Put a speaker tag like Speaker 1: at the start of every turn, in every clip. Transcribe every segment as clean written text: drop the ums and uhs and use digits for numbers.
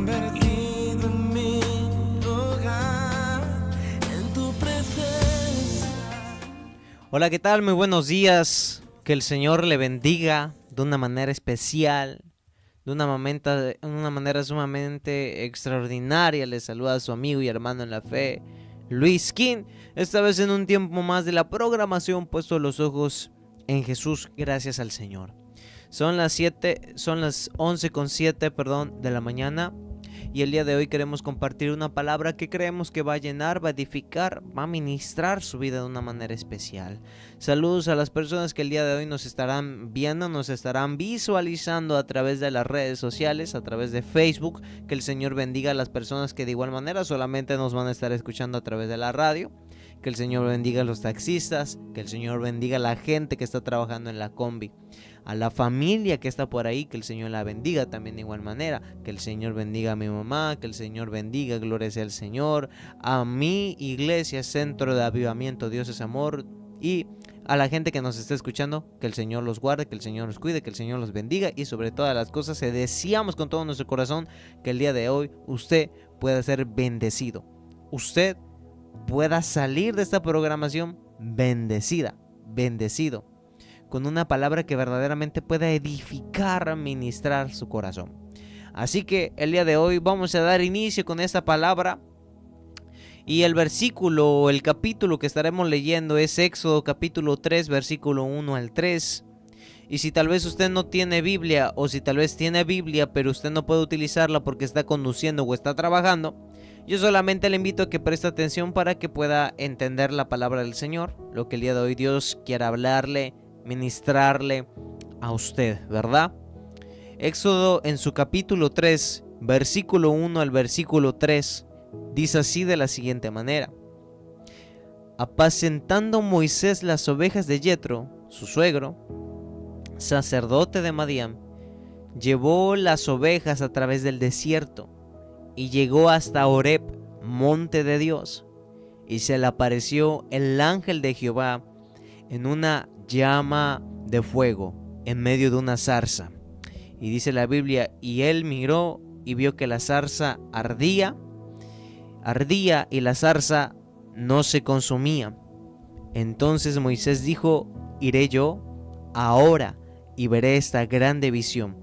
Speaker 1: convertido en mi hogar, en tu presencia.
Speaker 2: Hola, ¿qué tal? Muy buenos días. Que el Señor le bendiga de una manera especial, de una manera sumamente extraordinaria. Le saluda a su amigo y hermano en la fe, Luis King. Esta vez en un tiempo más de la programación puesto los ojos en Jesús, gracias al Señor. Son las 11:07, de la mañana. Y el día de hoy queremos compartir una palabra que creemos que va a llenar, va a edificar, va a ministrar su vida de una manera especial. Saludos a las personas que el día de hoy nos estarán viendo, nos estarán visualizando a través de las redes sociales, a través de Facebook. Que el Señor bendiga a las personas que de igual manera solamente nos van a estar escuchando a través de la radio. Que el Señor bendiga a los taxistas, que el Señor bendiga a la gente que está trabajando en la combi. A la familia que está por ahí, que el Señor la bendiga también de igual manera. Que el Señor bendiga a mi mamá, que el Señor bendiga, gloria sea al Señor. A mi iglesia, Centro de Avivamiento, Dios es Amor. Y a la gente que nos está escuchando, que el Señor los guarde, que el Señor los cuide, que el Señor los bendiga. Y sobre todas las cosas, deseamos con todo nuestro corazón que el día de hoy usted pueda ser bendecido. Usted pueda salir de esta programación bendecido, con una palabra que verdaderamente pueda edificar, ministrar su corazón. Así que el día de hoy vamos a dar inicio con esta palabra. Y el versículo, el capítulo que estaremos leyendo es Éxodo capítulo 3, versículo 1 al 3. Y si tal vez usted no tiene Biblia, o si tal vez tiene Biblia pero usted no puede utilizarla porque está conduciendo o está trabajando, yo solamente le invito a que preste atención para que pueda entender la palabra del Señor, lo que el día de hoy Dios quiera hablarle, ministrarle a usted, ¿verdad? Éxodo en su capítulo 3, versículo 1 al versículo 3, dice así de la siguiente manera: apacentando Moisés las ovejas de Yetro, su suegro, sacerdote de Madián, llevó las ovejas a través del desierto y llegó hasta Horeb, monte de Dios, y se le apareció el ángel de Jehová en una llama de fuego en medio de una zarza. Y dice la Biblia, y él miró y vio que la zarza ardía y la zarza no se consumía. Entonces Moisés dijo: iré yo ahora y veré esta grande visión.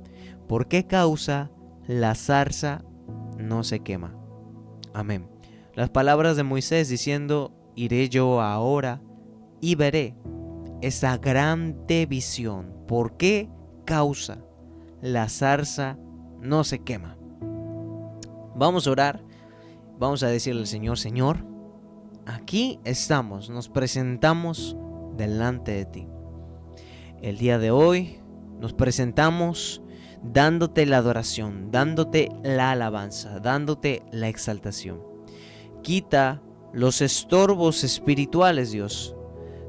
Speaker 2: ¿Por qué causa la zarza no se quema? Amén. Las palabras de Moisés diciendo: iré yo ahora y veré esa grande visión. ¿Por qué causa la zarza no se quema? Vamos a orar. Vamos a decirle al Señor: Señor, aquí estamos, nos presentamos delante de ti. El día de hoy nos presentamos dándote la adoración, dándote la alabanza, dándote la exaltación. Quita los estorbos espirituales, Dios.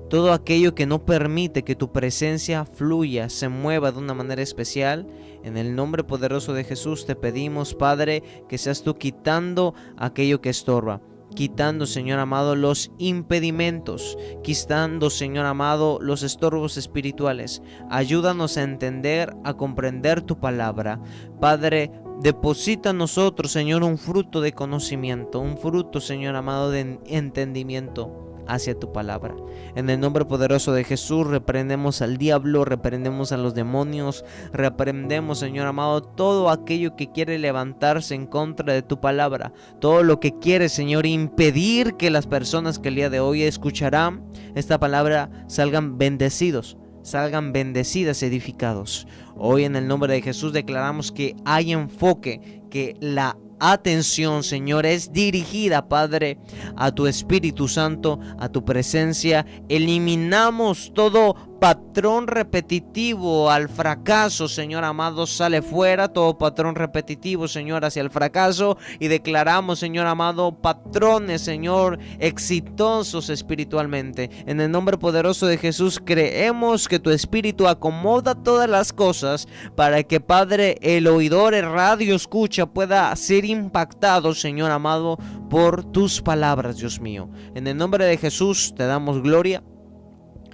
Speaker 2: Todo aquello que no permite que tu presencia fluya, se mueva de una manera especial. En el nombre poderoso de Jesús te pedimos, Padre, que seas tú quitando aquello que estorba. Quitando, Señor amado, los impedimentos, quitando, Señor amado, los estorbos espirituales. Ayúdanos a entender, a comprender tu palabra. Padre, deposita en nosotros, Señor, un fruto de conocimiento, un fruto, Señor amado, de entendimiento hacia tu palabra. En el nombre poderoso de Jesús reprendemos al diablo, reprendemos a los demonios, reprendemos, Señor amado, todo aquello que quiere levantarse en contra de tu palabra, todo lo que quiere, Señor, impedir que las personas que el día de hoy escucharán esta palabra salgan bendecidos, salgan bendecidas, edificados. Hoy en el nombre de Jesús declaramos que hay enfoque, que la atención, Señor, es dirigida, Padre, a tu Espíritu Santo, a tu presencia. Eliminamos todo patrón repetitivo al fracaso, Señor amado, sale fuera todo patrón repetitivo, Señor, hacia el fracaso, y declaramos, Señor amado, patrones, Señor, exitosos espiritualmente. En el nombre poderoso de Jesús creemos que tu Espíritu acomoda todas las cosas para que, Padre, el oidor, el radio escucha, pueda ser impactado, Señor amado, por tus palabras, Dios mío. En el nombre de Jesús te damos gloria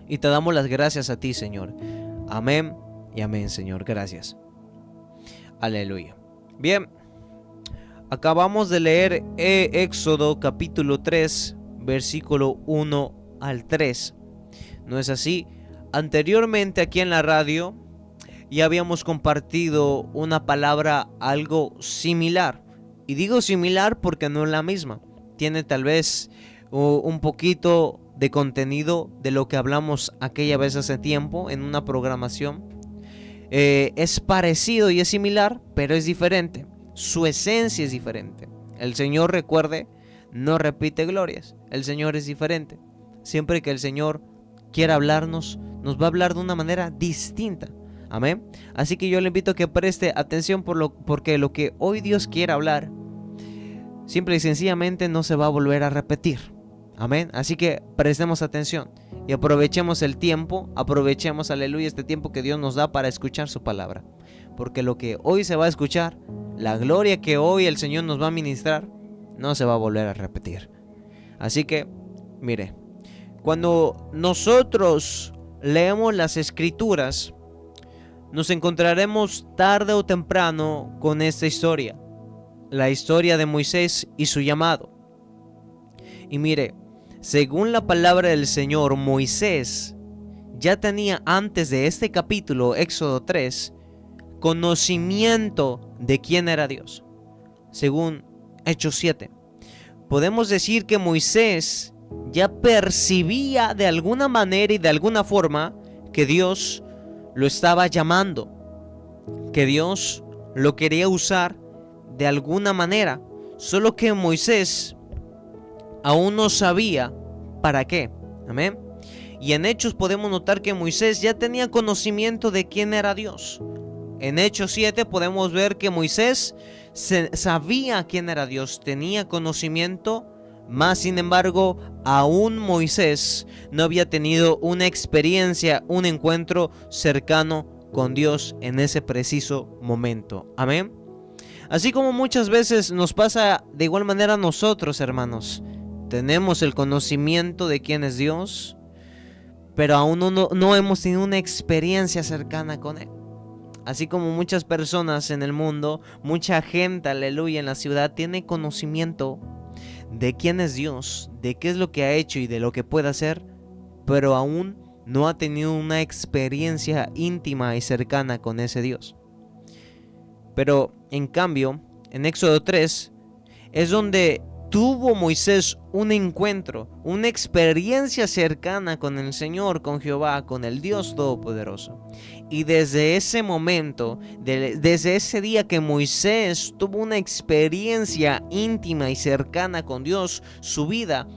Speaker 2: y te damos las gracias a ti, Señor. Amén y amén, Señor. Gracias. Aleluya. Bien, Acabamos de leer Éxodo capítulo 3, versículo 1 al 3. ¿No es así? Anteriormente aquí en la radio ya habíamos compartido una palabra algo similar. Y digo similar porque no es la misma. Tiene tal vez un poquito de contenido de lo que hablamos aquella vez hace tiempo en una programación. Es parecido y es similar, pero es diferente. Su esencia es diferente. El Señor, recuerde, no repite glorias. El Señor es diferente. Siempre que el Señor quiera hablarnos, nos va a hablar de una manera distinta. Amén. Así que yo le invito a que preste atención porque lo que hoy Dios quiere hablar, simple y sencillamente no se va a volver a repetir. Amén. Así que prestemos atención y aprovechemos el tiempo, aprovechemos, aleluya, este tiempo que Dios nos da para escuchar su palabra. Porque lo que hoy se va a escuchar, la gloria que hoy el Señor nos va a ministrar, no se va a volver a repetir. Así que, mire, cuando nosotros leemos las Escrituras, nos encontraremos tarde o temprano con esta historia, la historia de Moisés y su llamado. Y mire, según la palabra del Señor, Moisés ya tenía antes de este capítulo, Éxodo 3, conocimiento de quién era Dios. Según Hechos 7, podemos decir que Moisés ya percibía de alguna manera y de alguna forma que Dios lo estaba llamando, que Dios lo quería usar de alguna manera, solo que Moisés aún no sabía para qué. Amén. Y en Hechos podemos notar que Moisés ya tenía conocimiento de quién era Dios. En Hechos 7 podemos ver que Moisés sabía quién era Dios, tenía conocimiento, mas sin embargo aún Moisés no había tenido una experiencia, un encuentro cercano con Dios en ese preciso momento. Amén. Así como muchas veces nos pasa de igual manera a nosotros, hermanos. Tenemos el conocimiento de quién es Dios, pero aún no hemos tenido una experiencia cercana con Él. Así como muchas personas en el mundo, mucha gente, aleluya, en la ciudad tiene conocimiento de quién es Dios, de qué es lo que ha hecho y de lo que puede hacer, pero aún no ha tenido una experiencia íntima y cercana con ese Dios. Pero en cambio, en Éxodo 3 es donde tuvo Moisés un encuentro, una experiencia cercana con el Señor, con Jehová, con el Dios Todopoderoso. Y desde ese momento, desde ese día que Moisés tuvo una experiencia íntima y cercana con Dios, su vida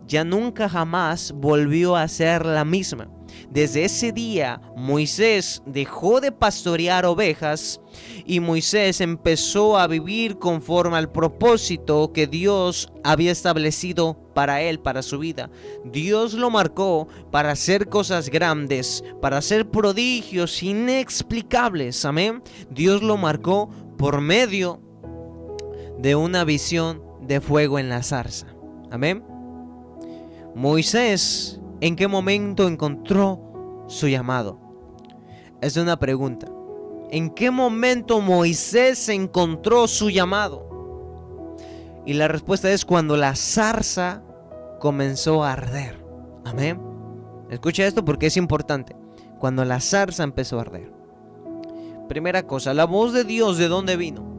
Speaker 2: ya nunca jamás volvió a ser la misma. Desde ese día Moisés dejó de pastorear ovejas y Moisés empezó a vivir conforme al propósito que Dios había establecido para él, para su vida. Dios lo marcó para hacer cosas grandes, para hacer prodigios inexplicables. Amén. Dios lo marcó por medio de una visión de fuego en la zarza. Amén. Moisés, ¿en qué momento encontró su llamado? Es una pregunta. ¿En qué momento Moisés encontró su llamado? Y la respuesta es cuando la zarza comenzó a arder. Amén. Escucha esto porque es importante. Cuando la zarza empezó a arder. Primera cosa, la voz de Dios, ¿de dónde vino?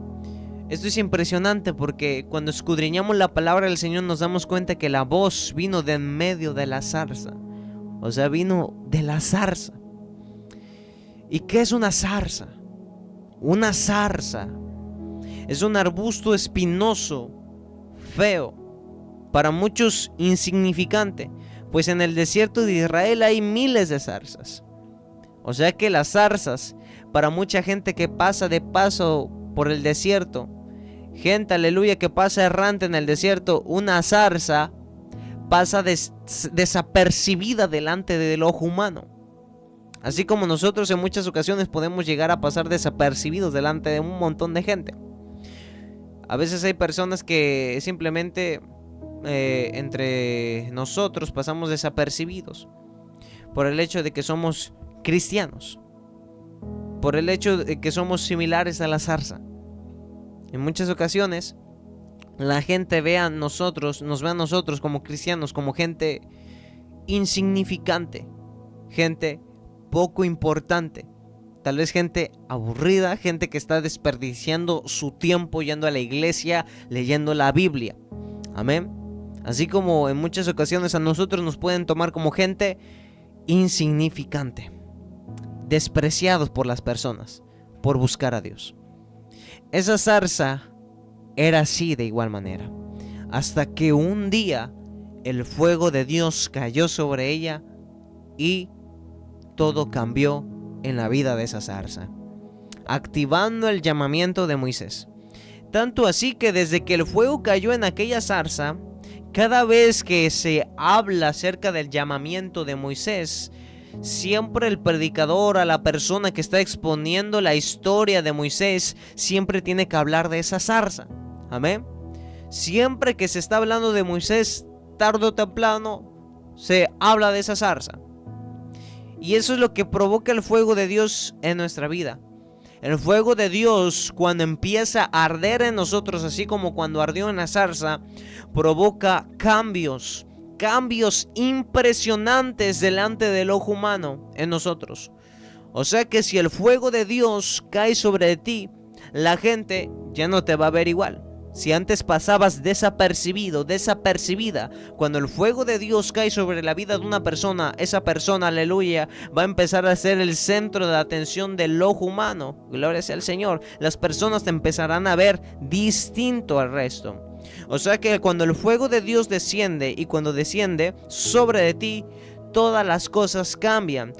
Speaker 2: Esto es impresionante porque cuando escudriñamos la palabra del Señor nos damos cuenta que la voz vino de en medio de la zarza. O sea, vino de la zarza. ¿Y qué es una zarza? Una zarza es un arbusto espinoso, feo, para muchos insignificante, pues en el desierto de Israel hay miles de zarzas. O sea que las zarzas, para mucha gente que pasa de paso por el desierto, gente, aleluya, que pasa errante en el desierto, una zarza pasa desapercibida delante del ojo humano. Así como nosotros en muchas ocasiones podemos llegar a pasar desapercibidos delante de un montón de gente. A veces hay personas que simplemente entre nosotros pasamos desapercibidos por el hecho de que somos cristianos, por el hecho de que somos similares a la zarza. En muchas ocasiones la gente nos ve a nosotros como cristianos, como gente insignificante, gente poco importante, tal vez gente aburrida, gente que está desperdiciando su tiempo yendo a la iglesia, leyendo la Biblia. Amén. Así como en muchas ocasiones a nosotros nos pueden tomar como gente insignificante, despreciados por las personas por buscar a Dios. Esa zarza era así de igual manera, hasta que un día el fuego de Dios cayó sobre ella y todo cambió en la vida de esa zarza, activando el llamamiento de Moisés. Tanto así que desde que el fuego cayó en aquella zarza, cada vez que se habla acerca del llamamiento de Moisés, siempre el predicador, a la persona que está exponiendo la historia de Moisés, siempre tiene que hablar de esa zarza. Amén. Siempre que se está hablando de Moisés, tarde o temprano se habla de esa zarza. Y eso es lo que provoca el fuego de Dios en nuestra vida. El fuego de Dios, cuando empieza a arder en nosotros, así como cuando ardió en la zarza, provoca cambios impresionantes delante del ojo humano en nosotros. O sea que si el fuego de Dios cae sobre ti, la gente ya no te va a ver igual. Si antes pasabas desapercibido, desapercibida, cuando el fuego de Dios cae sobre la vida de una persona, esa persona, aleluya, va a empezar a ser el centro de la atención del ojo humano. Gloria sea al Señor. Las personas te empezarán a ver distinto al resto. O sea que cuando el fuego de Dios desciende, y cuando desciende sobre de ti, todas las cosas cambian.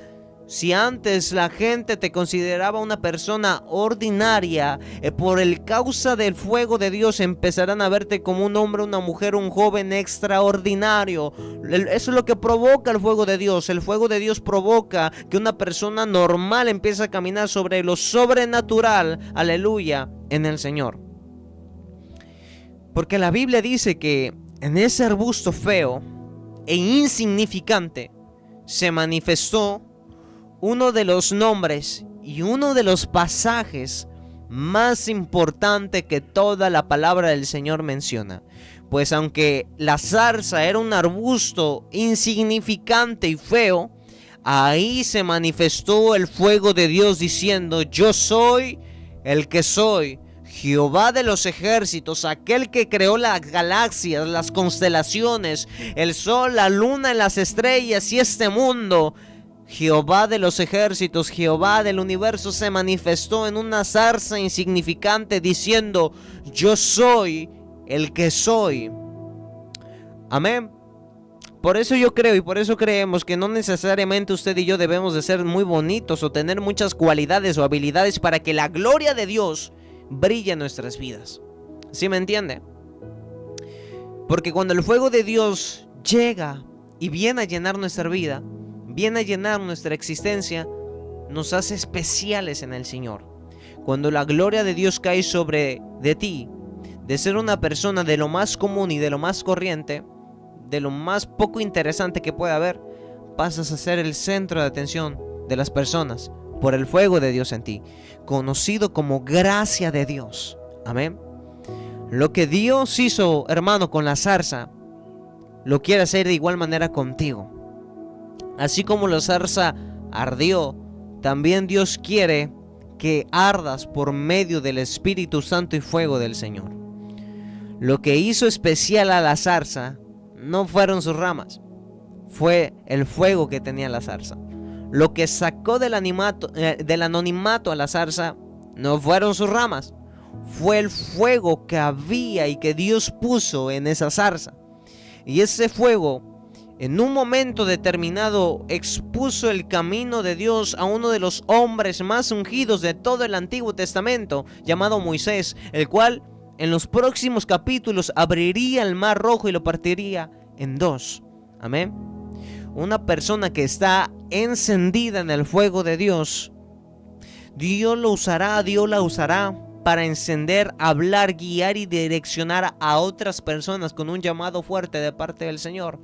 Speaker 2: Si antes la gente te consideraba una persona ordinaria, por el causa del fuego de Dios empezarán a verte como un hombre, una mujer, un joven extraordinario. Eso es lo que provoca el fuego de Dios. El fuego de Dios provoca que una persona normal empiece a caminar sobre lo sobrenatural, aleluya, en el Señor. Porque la Biblia dice que en ese arbusto feo e insignificante se manifestó uno de los nombres y uno de los pasajes más importante que toda la palabra del Señor menciona. Pues aunque la zarza era un arbusto insignificante y feo, ahí se manifestó el fuego de Dios diciendo: yo soy el que soy, Jehová de los ejércitos, aquel que creó las galaxias, las constelaciones, el sol, la luna y las estrellas y este mundo. Jehová de los ejércitos, Jehová del universo se manifestó en una zarza insignificante diciendo: yo soy el que soy. Amén. Por eso yo creo y por eso creemos que no necesariamente usted y yo debemos de ser muy bonitos o tener muchas cualidades o habilidades para que la gloria de Dios brille en nuestras vidas. ¿Sí me entiende? Porque cuando el fuego de Dios llega y viene a llenar nuestra vida, viene a llenar nuestra existencia, nos hace especiales en el Señor. Cuando la gloria de Dios cae sobre de ti, de ser una persona de lo más común y de lo más corriente, de lo más poco interesante que pueda haber, pasas a ser el centro de atención de las personas por el fuego de Dios en ti, conocido como gracia de Dios. Amén. Lo que Dios hizo, hermano, con la zarza, lo quiere hacer de igual manera contigo. Así como la zarza ardió, también Dios quiere que ardas por medio del Espíritu Santo y fuego del Señor. Lo que hizo especial a la zarza no fueron sus ramas, fue el fuego que tenía la zarza. Lo que sacó del anonimato a la zarza no fueron sus ramas, fue el fuego que había y que Dios puso en esa zarza. Y ese fuego, en un momento determinado, expuso el camino de Dios a uno de los hombres más ungidos de todo el Antiguo Testamento, llamado Moisés, el cual en los próximos capítulos abriría el mar rojo y lo partiría en dos. Amén. Una persona que está encendida en el fuego de Dios, Dios la usará para encender, hablar, guiar y direccionar a otras personas con un llamado fuerte de parte del Señor.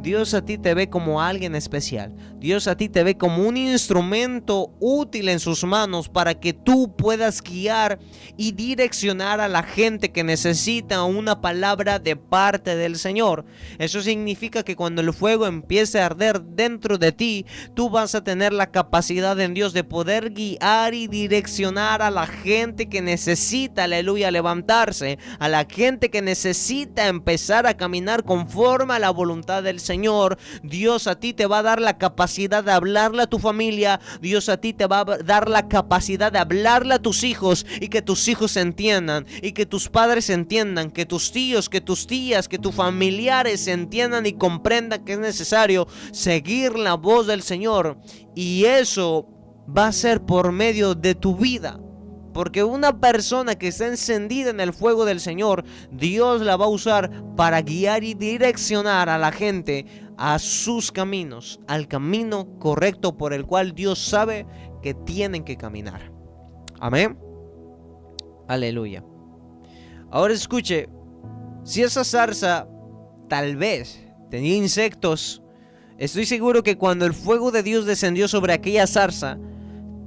Speaker 2: Dios a ti te ve como alguien especial. Dios a ti te ve como un instrumento útil en sus manos para que tú puedas guiar y direccionar a la gente que necesita una palabra de parte del Señor. Eso significa que cuando el fuego empiece a arder dentro de ti, tú vas a tener la capacidad en Dios de poder guiar y direccionar a la gente que necesita, aleluya, levantarse, a la gente que necesita empezar a caminar conforme a la voluntad del Señor. Dios a ti te va a dar la capacidad de hablarle a tu familia. Dios a ti te va a dar la capacidad de hablarle a tus hijos y que tus hijos entiendan y que tus padres entiendan, que tus tíos, que tus tías, que tus familiares entiendan y comprendan que es necesario seguir la voz del Señor. Y eso va a ser por medio de tu vida. Porque una persona que está encendida en el fuego del Señor, Dios la va a usar para guiar y direccionar a la gente a sus caminos, al camino correcto por el cual Dios sabe que tienen que caminar. Amén. Aleluya. Ahora escuche, si esa zarza tal vez tenía insectos, estoy seguro que cuando el fuego de Dios descendió sobre aquella zarza,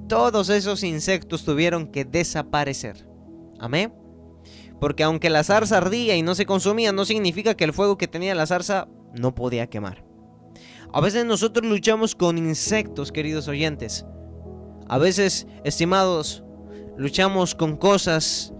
Speaker 2: todos esos insectos tuvieron que desaparecer. Amén. Porque aunque la zarza ardía y no se consumía, no significa que el fuego que tenía la zarza no podía quemar. A veces nosotros luchamos con insectos, queridos oyentes. A veces, estimados, luchamos con cosas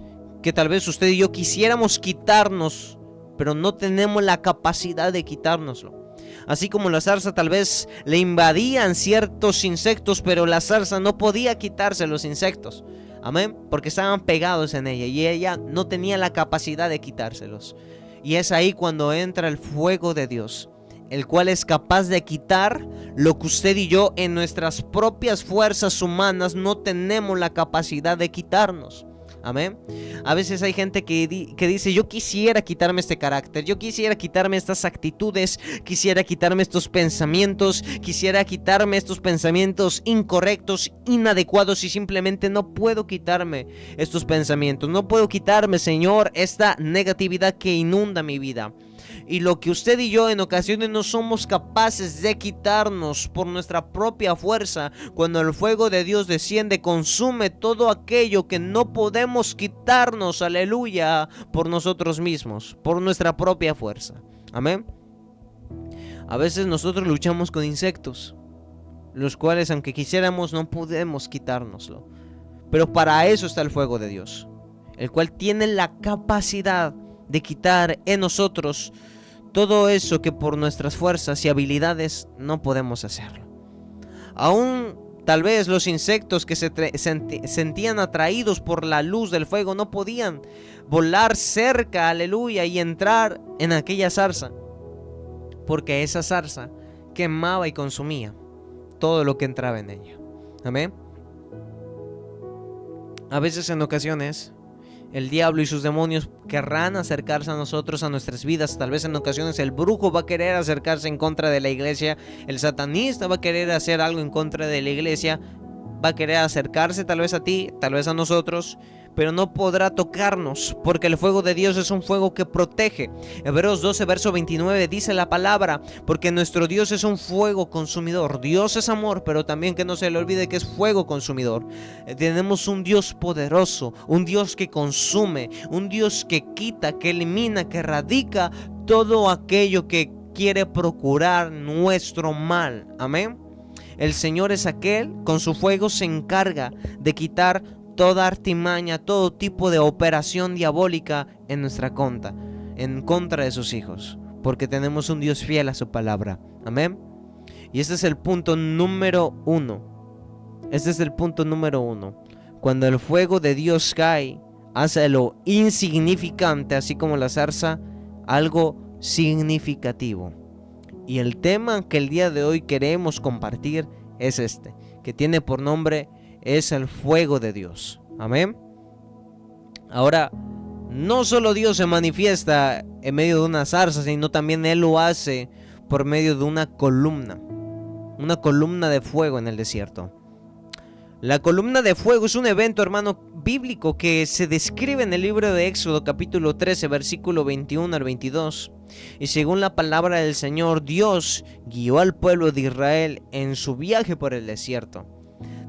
Speaker 2: que tal vez usted y yo quisiéramos quitarnos, pero no tenemos la capacidad de quitárnoslo. Así como la zarza tal vez le invadían ciertos insectos, pero la zarza no podía quitarse los insectos. Amén. Porque estaban pegados en ella y ella no tenía la capacidad de quitárselos. Y es ahí cuando entra el fuego de Dios, el cual es capaz de quitar lo que usted y yo en nuestras propias fuerzas humanas no tenemos la capacidad de quitarnos. Amén. A veces hay gente que dice: yo quisiera quitarme este carácter, yo quisiera quitarme estas actitudes, quisiera quitarme estos pensamientos, quisiera quitarme estos pensamientos incorrectos, inadecuados, y simplemente no puedo quitarme estos pensamientos. No puedo quitarme, Señor, esta negatividad que inunda mi vida. Y lo que usted y yo en ocasiones no somos capaces de quitarnos por nuestra propia fuerza, cuando el fuego de Dios desciende, consume todo aquello que no podemos quitarnos, aleluya, por nosotros mismos, por nuestra propia fuerza. Amén. A veces nosotros luchamos con insectos, los cuales aunque quisiéramos no podemos quitárnoslo. Pero para eso está el fuego de Dios, el cual tiene la capacidad de quitar en nosotros todo eso que por nuestras fuerzas y habilidades no podemos hacerlo. Aún tal vez los insectos que se sentían atraídos por la luz del fuego no podían volar cerca, aleluya, y entrar en aquella zarza, porque esa zarza quemaba y consumía todo lo que entraba en ella. Amén. A veces, en ocasiones, el diablo y sus demonios querrán acercarse a nosotros, a nuestras vidas. Tal vez en ocasiones el brujo va a querer acercarse en contra de la iglesia. El satanista va a querer hacer algo en contra de la iglesia. Va a querer acercarse tal vez a ti, tal vez a nosotros, pero no podrá tocarnos, porque el fuego de Dios es un fuego que protege. Hebreos 12, verso 29 dice la palabra: porque nuestro Dios es un fuego consumidor. Dios es amor, pero también que no se le olvide que es fuego consumidor. Tenemos un Dios poderoso, un Dios que consume, un Dios que quita, que elimina, que erradica todo aquello que quiere procurar nuestro mal. Amén. El Señor es aquel, con su fuego se encarga de quitar toda artimaña, todo tipo de operación diabólica en nuestra contra, en contra de sus hijos, porque tenemos un Dios fiel a su palabra. Amén. Y este es el punto número uno. Este es el punto número uno. Cuando el fuego de Dios cae, hace lo insignificante, así como la zarza, algo significativo. Y el tema que el día de hoy queremos compartir es este, que tiene por nombre: es el fuego de Dios. Amén. Ahora, no solo Dios se manifiesta en medio de una zarza, sino también Él lo hace por medio de una columna de fuego en el desierto. La columna de fuego es un evento, hermano, bíblico que se describe en el libro de Éxodo capítulo 13 versículo 21 al 22. Y según la palabra del Señor, Dios guió al pueblo de Israel en su viaje por el desierto,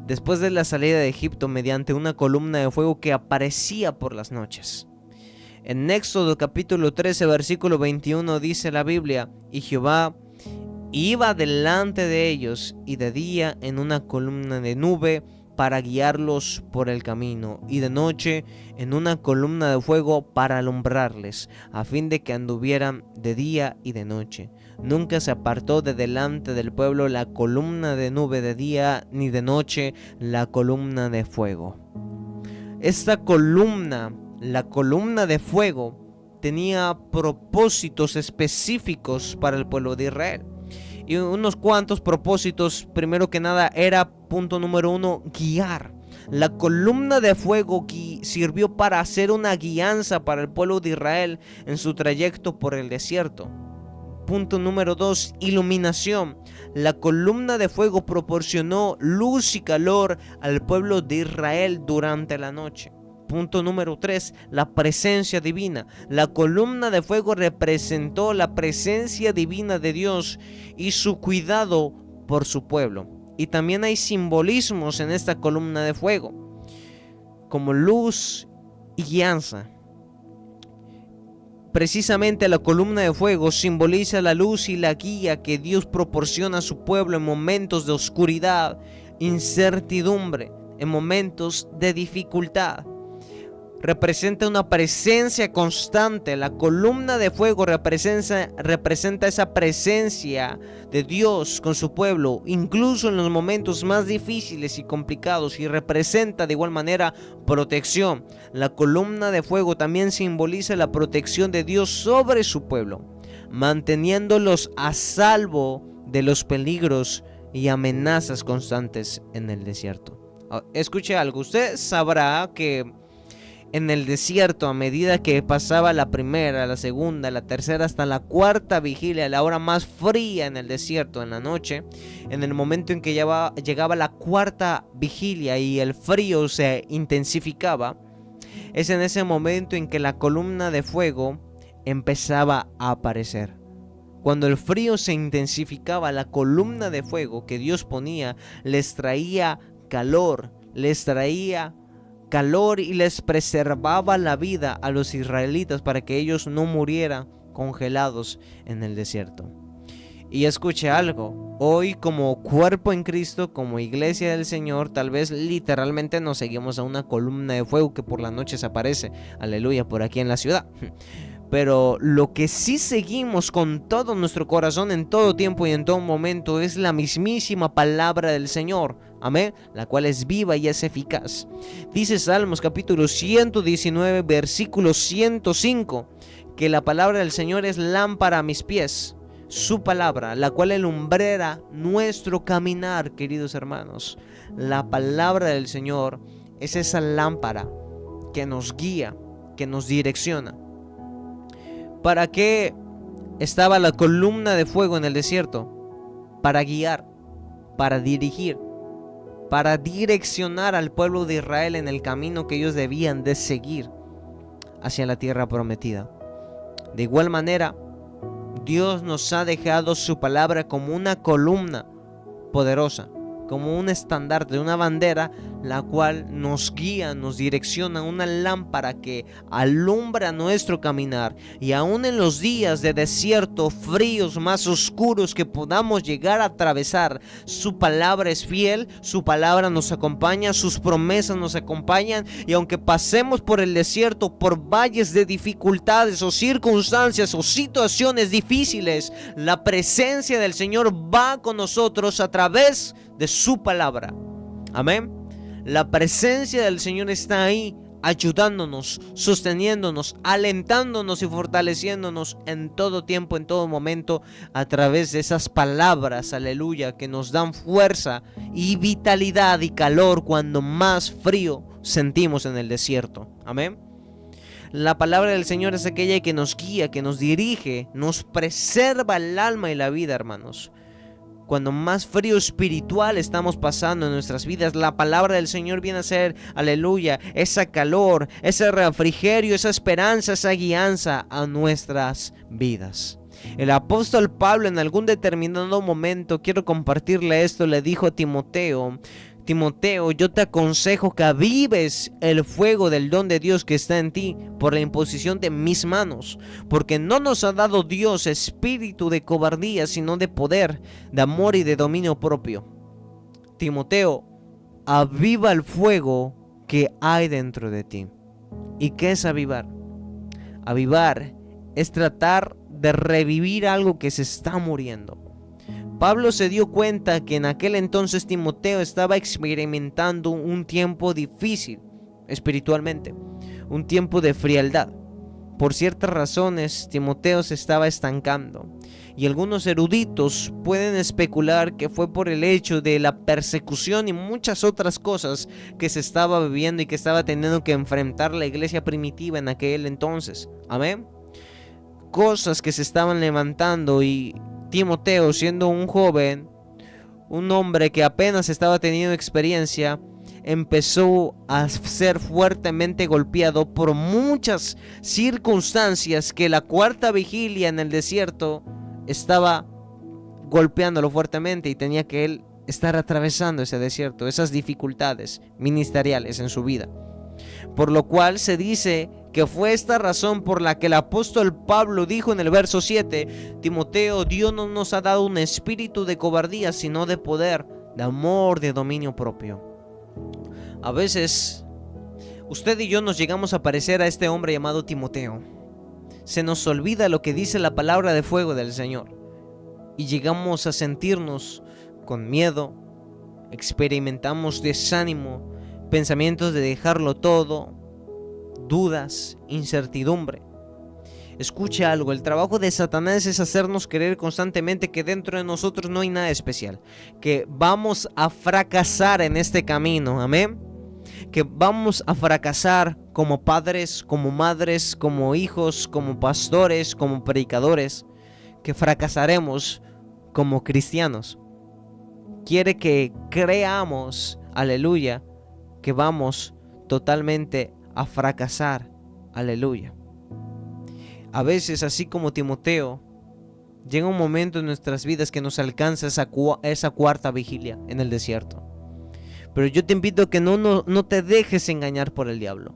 Speaker 2: después de la salida de Egipto, mediante una columna de fuego que aparecía por las noches. En Éxodo capítulo 13 versículo 21 dice la Biblia: y Jehová iba delante de ellos, y de día en una columna de nube para guiarlos por el camino, y de noche en una columna de fuego para alumbrarles, a fin de que anduvieran de día y de noche. Nunca se apartó de delante del pueblo la columna de nube de día, ni de noche la columna de fuego. Esta columna, la columna de fuego, tenía propósitos específicos para el pueblo de Israel. Y unos cuantos propósitos. Primero que nada era, punto número 1, guiar. La columna de fuego sirvió para hacer una guianza para el pueblo de Israel en su trayecto por el desierto. Punto número 2, iluminación. La columna de fuego proporcionó luz y calor al pueblo de Israel durante la noche. Punto número 3, la presencia divina. La columna de fuego representó la presencia divina de Dios y su cuidado por su pueblo. Y también hay simbolismos en esta columna de fuego, como luz y guianza. Precisamente la columna de fuego simboliza la luz y la guía que Dios proporciona a su pueblo en momentos de oscuridad, incertidumbre, en momentos de dificultad. Representa una presencia constante. La columna de fuego representa esa presencia de Dios con su pueblo, incluso en los momentos más difíciles y complicados, y representa de igual manera protección. La columna de fuego también simboliza la protección de Dios sobre su pueblo, manteniéndolos a salvo de los peligros y amenazas constantes en el desierto. Escuche algo, usted sabrá que en el desierto, a medida que pasaba la primera, la segunda, la tercera, hasta la cuarta vigilia, la hora más fría en el desierto, en la noche, en el momento en que llegaba la cuarta vigilia y el frío se intensificaba, es en ese momento en que la columna de fuego empezaba a aparecer. Cuando el frío se intensificaba, la columna de fuego que Dios ponía les traía calor, y les preservaba la vida a los israelitas para que ellos no murieran congelados en el desierto. Y escuche algo, hoy como cuerpo en Cristo, como iglesia del Señor, tal vez literalmente nos seguimos a una columna de fuego que por las noches aparece, aleluya, por aquí en la ciudad. Pero lo que sí seguimos con todo nuestro corazón en todo tiempo y en todo momento es la mismísima palabra del Señor, amén, la cual es viva y es eficaz. Dice Salmos capítulo 119 versículo 105 que la palabra del Señor es lámpara a mis pies, su palabra, la cual alumbrará nuestro caminar, queridos hermanos. La palabra del Señor es esa lámpara que nos guía, que nos direcciona. ¿Para qué estaba la columna de fuego en el desierto? Para guiar, para dirigir, para direccionar al pueblo de Israel en el camino que ellos debían de seguir hacia la tierra prometida. De igual manera, Dios nos ha dejado su palabra como una columna poderosa, como un estandarte, una bandera, la cual nos guía, nos direcciona, una lámpara que alumbra nuestro caminar. Y aún en los días de desierto, fríos, más oscuros que podamos llegar a atravesar, su palabra es fiel, su palabra nos acompaña, sus promesas nos acompañan. Y aunque pasemos por el desierto, por valles de dificultades o circunstancias o situaciones difíciles, la presencia del Señor va con nosotros a través de su palabra. Amén. La presencia del Señor está ahí, ayudándonos, sosteniéndonos, alentándonos y fortaleciéndonos en todo tiempo, en todo momento, a través de esas palabras, aleluya, que nos dan fuerza y vitalidad y calor cuando más frío sentimos en el desierto. Amén. La palabra del Señor es aquella que nos guía, que nos dirige, nos preserva el alma y la vida, hermanos. cuando más frío espiritual estamos pasando en nuestras vidas, la palabra del Señor viene a ser, aleluya, esa calor, ese refrigerio, esa esperanza, esa guianza a nuestras vidas. El apóstol Pablo en algún determinado momento, quiero compartirle esto, le dijo a Timoteo: Timoteo, yo te aconsejo que avives el fuego del don de Dios que está en ti por la imposición de mis manos, porque no nos ha dado Dios espíritu de cobardía, sino de poder, de amor y de dominio propio. Timoteo, aviva el fuego que hay dentro de ti. ¿Y qué es avivar? Avivar es tratar de revivir algo que se está muriendo. Pablo se dio cuenta que en aquel entonces Timoteo estaba experimentando un tiempo difícil espiritualmente, un tiempo de frialdad. Por ciertas razones, Timoteo se estaba estancando, y algunos eruditos pueden especular que fue por el hecho de la persecución y muchas otras cosas que se estaba viviendo y que estaba teniendo que enfrentar la iglesia primitiva en aquel entonces. Amén. Cosas que se estaban levantando, y Timoteo, siendo un joven, un hombre que apenas estaba teniendo experiencia, empezó a ser fuertemente golpeado por muchas circunstancias que la cuarta vigilia en el desierto estaba golpeándolo fuertemente, y tenía que él estar atravesando ese desierto, esas dificultades ministeriales en su vida. Por lo cual se dice que fue esta razón por la que el apóstol Pablo dijo en el verso 7: Timoteo, Dios no nos ha dado un espíritu de cobardía, sino de poder, de amor, de dominio propio. A veces, usted y yo nos llegamos a parecer a este hombre llamado Timoteo. Se nos olvida lo que dice la palabra de fuego del Señor, y llegamos a sentirnos con miedo, experimentamos desánimo, pensamientos de dejarlo todo, dudas, incertidumbre. Escuche algo, el trabajo de Satanás es hacernos creer constantemente que dentro de nosotros no hay nada especial, que vamos a fracasar en este camino, amén, que vamos a fracasar como padres, como madres, como hijos, como pastores, como predicadores, que fracasaremos como cristianos. Quiere que creamos, aleluya, que vamos totalmente a fracasar, aleluya. A veces, así como Timoteo, llega un momento en nuestras vidas que nos alcanza esa cuarta vigilia en el desierto. Pero yo te invito a que no te dejes engañar por el diablo.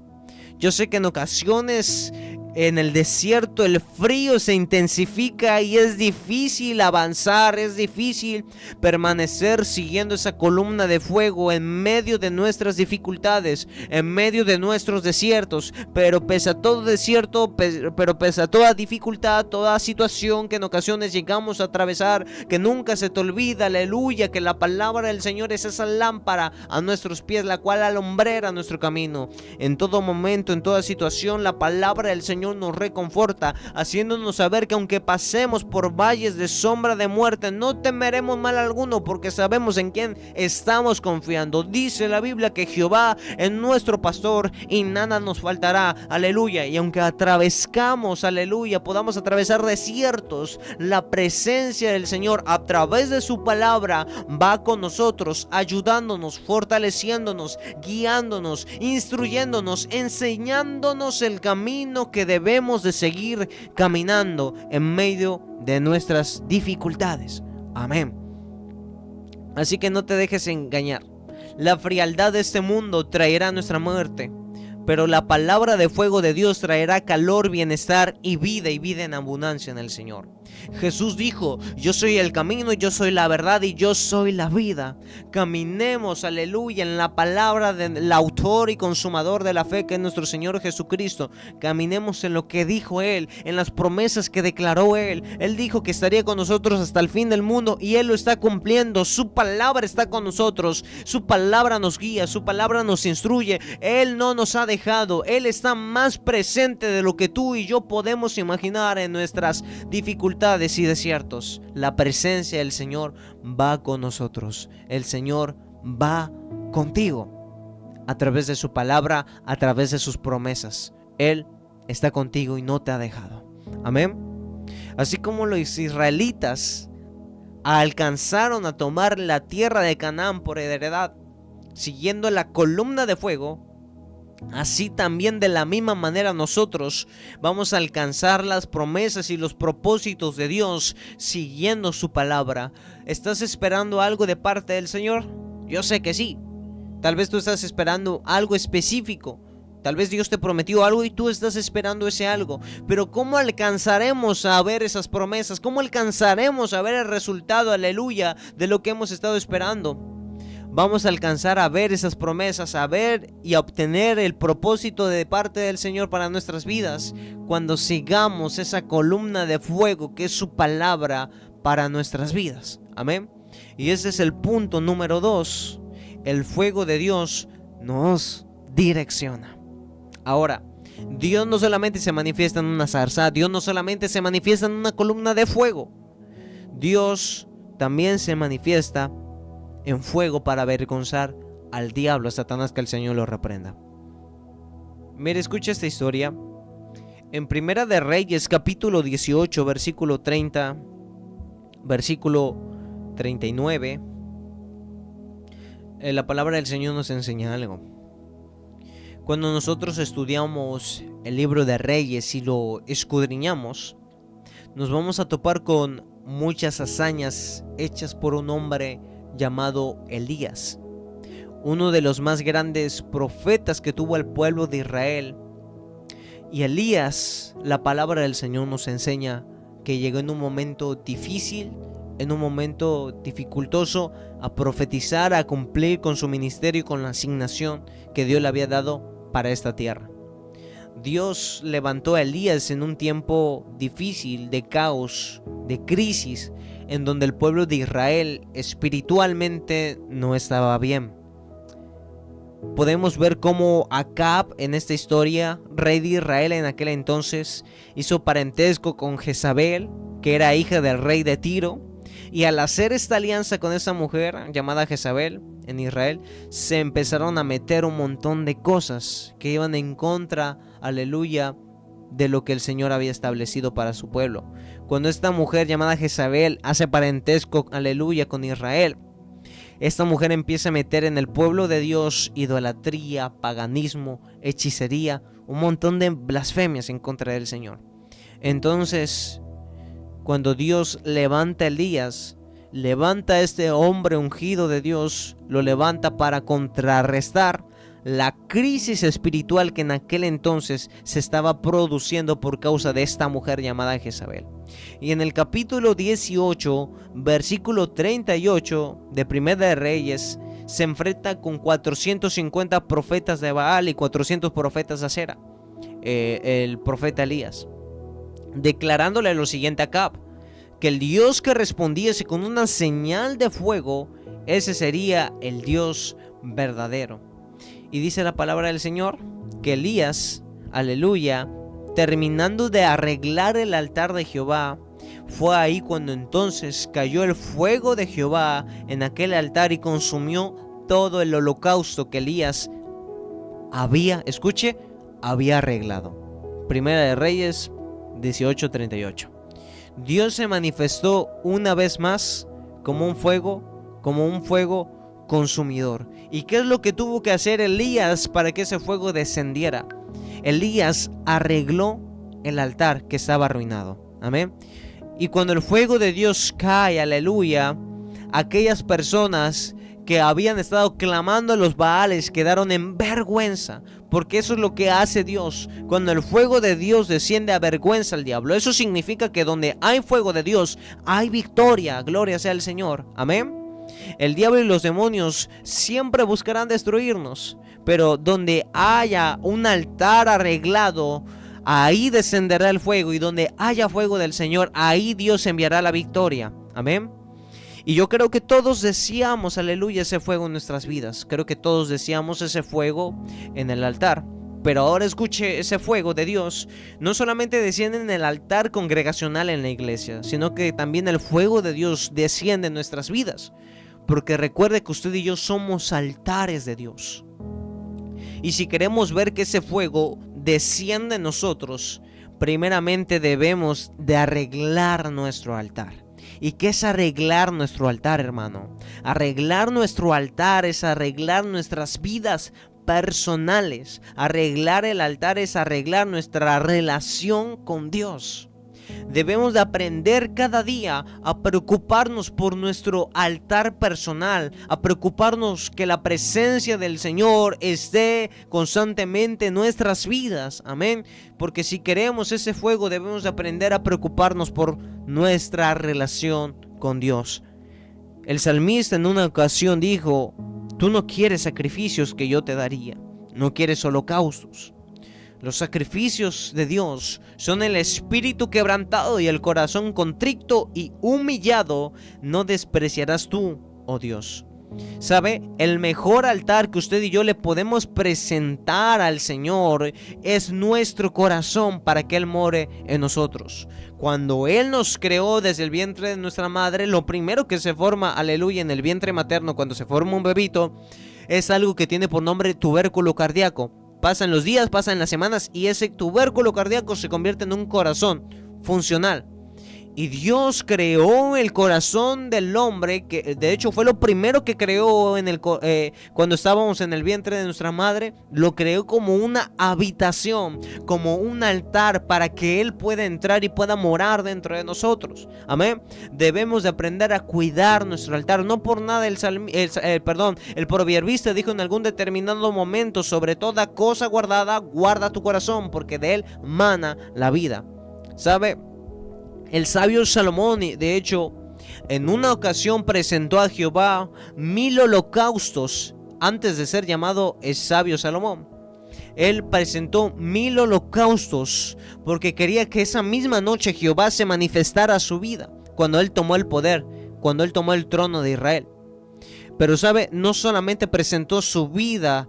Speaker 2: Yo sé que en ocasiones en el desierto el frío se intensifica y es difícil avanzar, es difícil permanecer siguiendo esa columna de fuego en medio de nuestras dificultades, en medio de nuestros desiertos. Pero pese a todo desierto, pero pese a toda dificultad, toda situación que en ocasiones llegamos a atravesar, que nunca se te olvida, aleluya, que la palabra del Señor es esa lámpara a nuestros pies, la cual alumbrera nuestro camino. En todo momento, en toda situación, la palabra del Señor nos reconforta, haciéndonos saber que aunque pasemos por valles de sombra de muerte, no temeremos mal alguno, porque sabemos en quién estamos confiando. Dice la Biblia que Jehová es nuestro pastor y nada nos faltará, aleluya. Y aunque atravesamos, aleluya, podamos atravesar desiertos, la presencia del Señor a través de su palabra va con nosotros, ayudándonos, fortaleciéndonos, guiándonos, instruyéndonos, enseñándonos el camino que debemos de seguir caminando en medio de nuestras dificultades. Amén. Así que no te dejes engañar. La frialdad de este mundo traerá nuestra muerte, pero la palabra de fuego de Dios traerá calor, bienestar y vida en abundancia en el Señor. Jesús dijo: yo soy el camino, yo soy la verdad y yo soy la vida. Caminemos, aleluya, en la palabra del autor y consumador de la fe, que es nuestro Señor Jesucristo. Caminemos en lo que dijo Él, en las promesas que declaró Él. Él dijo que estaría con nosotros hasta el fin del mundo, y Él lo está cumpliendo. Su palabra está con nosotros, su palabra nos guía, su palabra nos instruye. Él no nos ha dejado, Él está más presente de lo que tú y yo podemos imaginar en nuestras dificultades y desiertos. La presencia del Señor va con nosotros. El Señor va contigo a través de su palabra, a través de sus promesas. Él está contigo y no te ha dejado. Amén. Así como los israelitas alcanzaron a tomar la tierra de Canaán por heredad, siguiendo la columna de fuego, así también de la misma manera nosotros vamos a alcanzar las promesas y los propósitos de Dios siguiendo su palabra. ¿Estás esperando algo de parte del Señor? Yo sé que sí. Tal vez tú estás esperando algo específico. Tal vez Dios te prometió algo y tú estás esperando ese algo. Pero ¿cómo alcanzaremos a ver esas promesas? ¿Cómo alcanzaremos a ver el resultado, aleluya, de lo que hemos estado esperando? Vamos a alcanzar a ver esas promesas, a ver y a obtener el propósito de parte del Señor para nuestras vidas cuando sigamos esa columna de fuego que es su palabra para nuestras vidas. Amén. Y ese es el punto número 2. El fuego de Dios nos direcciona. Ahora, Dios no solamente se manifiesta en una zarza, Dios no solamente se manifiesta en una columna de fuego. Dios también se manifiesta en fuego para avergonzar al diablo, a Satanás, que el Señor lo reprenda. Mire, escucha esta historia. En Primera de Reyes, capítulo 18, versículo 30, versículo 39, la palabra del Señor nos enseña algo. Cuando nosotros estudiamos el libro de Reyes y lo escudriñamos, nos vamos a topar con muchas hazañas hechas por un hombre llamado Elías, uno de los más grandes profetas que tuvo el pueblo de Israel. Y Elías, la palabra del Señor nos enseña que llegó en un momento difícil, en un momento dificultoso, a profetizar, a cumplir con su ministerio y con la asignación que Dios le había dado para esta tierra. Dios levantó a Elías en un tiempo difícil, de caos, de crisis, en donde el pueblo de Israel espiritualmente no estaba bien. Podemos ver cómo Acab en esta historia, rey de Israel en aquel entonces, hizo parentesco con Jezabel, que era hija del rey de Tiro, y al hacer esta alianza con esa mujer llamada Jezabel en Israel, se empezaron a meter un montón de cosas que iban en contra, aleluya, de lo que el Señor había establecido para su pueblo. Cuando esta mujer llamada Jezabel hace parentesco, aleluya, con Israel, esta mujer empieza a meter en el pueblo de Dios idolatría, paganismo, hechicería, un montón de blasfemias en contra del Señor. Entonces, cuando Dios levanta a Elías, levanta a este hombre ungido de Dios, lo levanta para contrarrestar la crisis espiritual que en aquel entonces se estaba produciendo por causa de esta mujer llamada Jezabel. Y en el capítulo 18, versículo 38 de Primera de Reyes, se enfrenta con 450 profetas de Baal y 400 profetas de Acera, el profeta Elías, declarándole lo siguiente a Acab: que el Dios que respondiese con una señal de fuego, ese sería el Dios verdadero. Y dice la palabra del Señor que Elías, aleluya, terminando de arreglar el altar de Jehová, fue ahí cuando entonces cayó el fuego de Jehová en aquel altar y consumió todo el holocausto que Elías había arreglado. Primera de Reyes 18:38. Dios se manifestó una vez más como un fuego consumidor. ¿Y qué es lo que tuvo que hacer Elías para que ese fuego descendiera? Elías arregló el altar que estaba arruinado. Amén. Y cuando el fuego de Dios cae, aleluya, aquellas personas que habían estado clamando a los Baales quedaron en vergüenza, porque eso es lo que hace Dios. Cuando el fuego de Dios desciende, avergüenza al diablo. Eso significa que donde hay fuego de Dios hay victoria. Gloria sea al Señor. Amén. El diablo y los demonios siempre buscarán destruirnos, pero donde haya un altar arreglado, ahí descenderá el fuego, y donde haya fuego del Señor, ahí Dios enviará la victoria. Amén. Y yo creo que todos deseamos, aleluya, ese fuego en nuestras vidas. Creo que todos deseamos ese fuego en el altar. Pero ahora escuche, ese fuego de Dios no solamente desciende en el altar congregacional en la iglesia, sino que también el fuego de Dios desciende en nuestras vidas. Porque recuerde que usted y yo somos altares de Dios. Y si queremos ver que ese fuego desciende en nosotros, primeramente debemos de arreglar nuestro altar. ¿Y qué es arreglar nuestro altar, hermano? Arreglar nuestro altar es arreglar nuestras vidas personales. Arreglar el altar es arreglar nuestra relación con Dios. Debemos de aprender cada día a preocuparnos por nuestro altar personal, a preocuparnos que la presencia del Señor esté constantemente en nuestras vidas, amén. Porque si queremos ese fuego, debemos de aprender a preocuparnos por nuestra relación con Dios. El salmista en una ocasión dijo: tú no quieres sacrificios que yo te daría, no quieres holocaustos. Los sacrificios de Dios son el espíritu quebrantado y el corazón contrito y humillado no despreciarás tú, oh Dios. ¿Sabe? El mejor altar que usted y yo le podemos presentar al Señor es nuestro corazón para que Él more en nosotros. Cuando Él nos creó desde el vientre de nuestra madre, lo primero que se forma, aleluya, en el vientre materno, cuando se forma un bebito, es algo que tiene por nombre tubérculo cardíaco. Pasan los días, pasan las semanas y ese tubérculo cardíaco se convierte en un corazón funcional. Y Dios creó el corazón del hombre, que de hecho fue lo primero que creó cuando estábamos en el vientre de nuestra madre. Lo creó como una habitación, como un altar para que Él pueda entrar y pueda morar dentro de nosotros. Amén. Debemos de aprender a cuidar nuestro altar. No por nada el proverbista dijo en algún determinado momento: sobre toda cosa guardada, guarda tu corazón, porque de él mana la vida. ¿Sabe? El sabio Salomón, de hecho, en una ocasión presentó a Jehová 1000 holocaustos antes de ser llamado el sabio Salomón. Él presentó 1000 holocaustos porque quería que esa misma noche Jehová se manifestara a su vida cuando él tomó el poder, cuando él tomó el trono de Israel. Pero sabe, no solamente presentó su vida,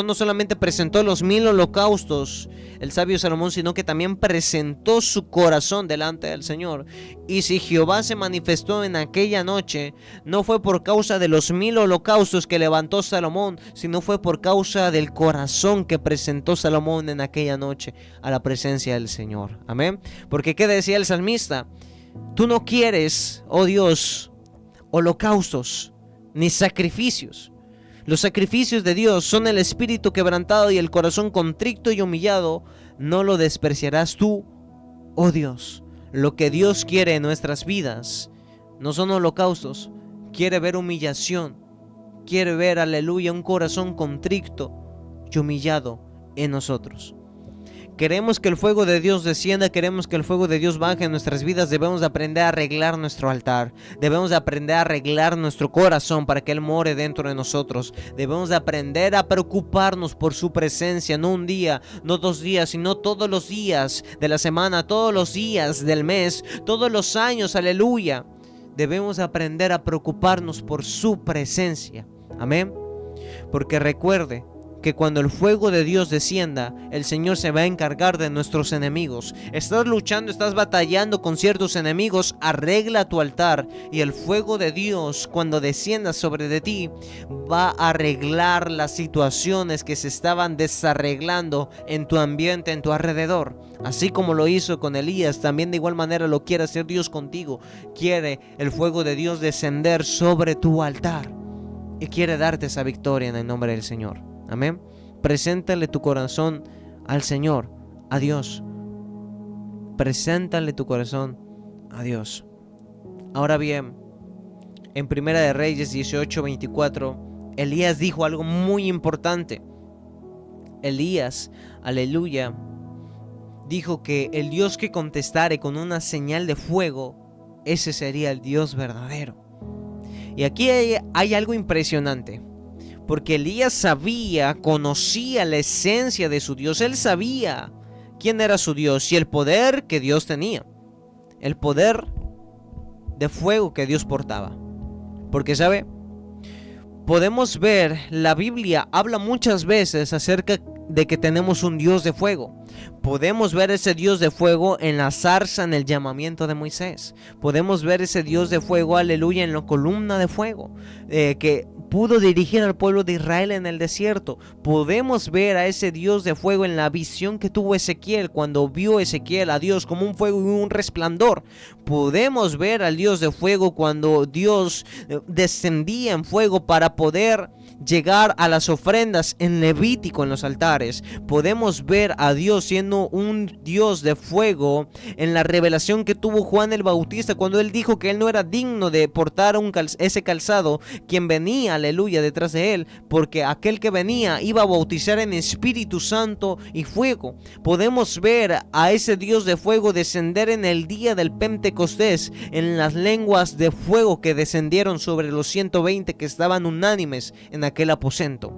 Speaker 2: no solamente presentó los 1000 holocaustos el sabio Salomón, sino que también presentó su corazón delante del Señor. Y si Jehová se manifestó en aquella noche, no fue por causa de los 1000 holocaustos que levantó Salomón, sino fue por causa del corazón que presentó Salomón en aquella noche a la presencia del Señor. Amén. Porque ¿qué decía el salmista? Tú no quieres, oh Dios, holocaustos ni sacrificios. Los sacrificios de Dios son el espíritu quebrantado y el corazón contrito y humillado. No lo despreciarás tú, oh Dios. Lo que Dios quiere en nuestras vidas no son holocaustos. Quiere ver humillación. Quiere ver, aleluya, un corazón contrito y humillado en nosotros. Queremos que el fuego de Dios descienda, queremos que el fuego de Dios baje en nuestras vidas. Debemos de aprender a arreglar nuestro altar. Debemos de aprender a arreglar nuestro corazón para que Él more dentro de nosotros. Debemos de aprender a preocuparnos por su presencia, no un día, no 2 días, sino todos los días de la semana, todos los días del mes, todos los años, aleluya. Debemos aprender a preocuparnos por su presencia. Amén. Porque recuerde que cuando el fuego de Dios descienda, el Señor se va a encargar de nuestros enemigos. Estás luchando, estás batallando con ciertos enemigos, arregla tu altar y el fuego de Dios, cuando descienda sobre de ti, va a arreglar las situaciones que se estaban desarreglando en tu ambiente, en tu alrededor. Así como lo hizo con Elías, también de igual manera lo quiere hacer Dios contigo. Quiere el fuego de Dios descender sobre tu altar y quiere darte esa victoria en el nombre del Señor. Amén. Preséntale tu corazón al Señor, a Dios. Preséntale tu corazón a Dios. Ahora bien, en Primera de Reyes 18:24, Elías dijo algo muy importante. Elías, aleluya, dijo que el Dios que contestare con una señal de fuego, ese sería el Dios verdadero. Y aquí hay algo impresionante. Porque Elías conocía la esencia de su Dios. Él sabía quién era su Dios y el poder que Dios tenía. El poder de fuego que Dios portaba. Porque, ¿sabe? Podemos ver, la Biblia habla muchas veces acerca de que tenemos un Dios de fuego. Podemos ver ese Dios de fuego en la zarza, en el llamamiento de Moisés. Podemos ver ese Dios de fuego, aleluya, en la columna de fuego. Que pudo dirigir al pueblo de Israel en el desierto. Podemos ver a ese Dios de fuego en la visión que tuvo Ezequiel cuando vio Ezequiel a Dios como un fuego y un resplandor. Podemos ver al Dios de fuego cuando Dios descendía en fuego para poder llegar a las ofrendas en Levítico en los altares. Podemos ver a Dios siendo un Dios de fuego en la revelación que tuvo Juan el Bautista cuando él dijo que él no era digno de portar ese calzado, quien venía, aleluya, detrás de él, porque aquel que venía iba a bautizar en Espíritu Santo y fuego. Podemos ver a ese Dios de fuego descender en el día del Pentecostés en las lenguas de fuego que descendieron sobre los 120 que estaban unánimes en aquel aposento.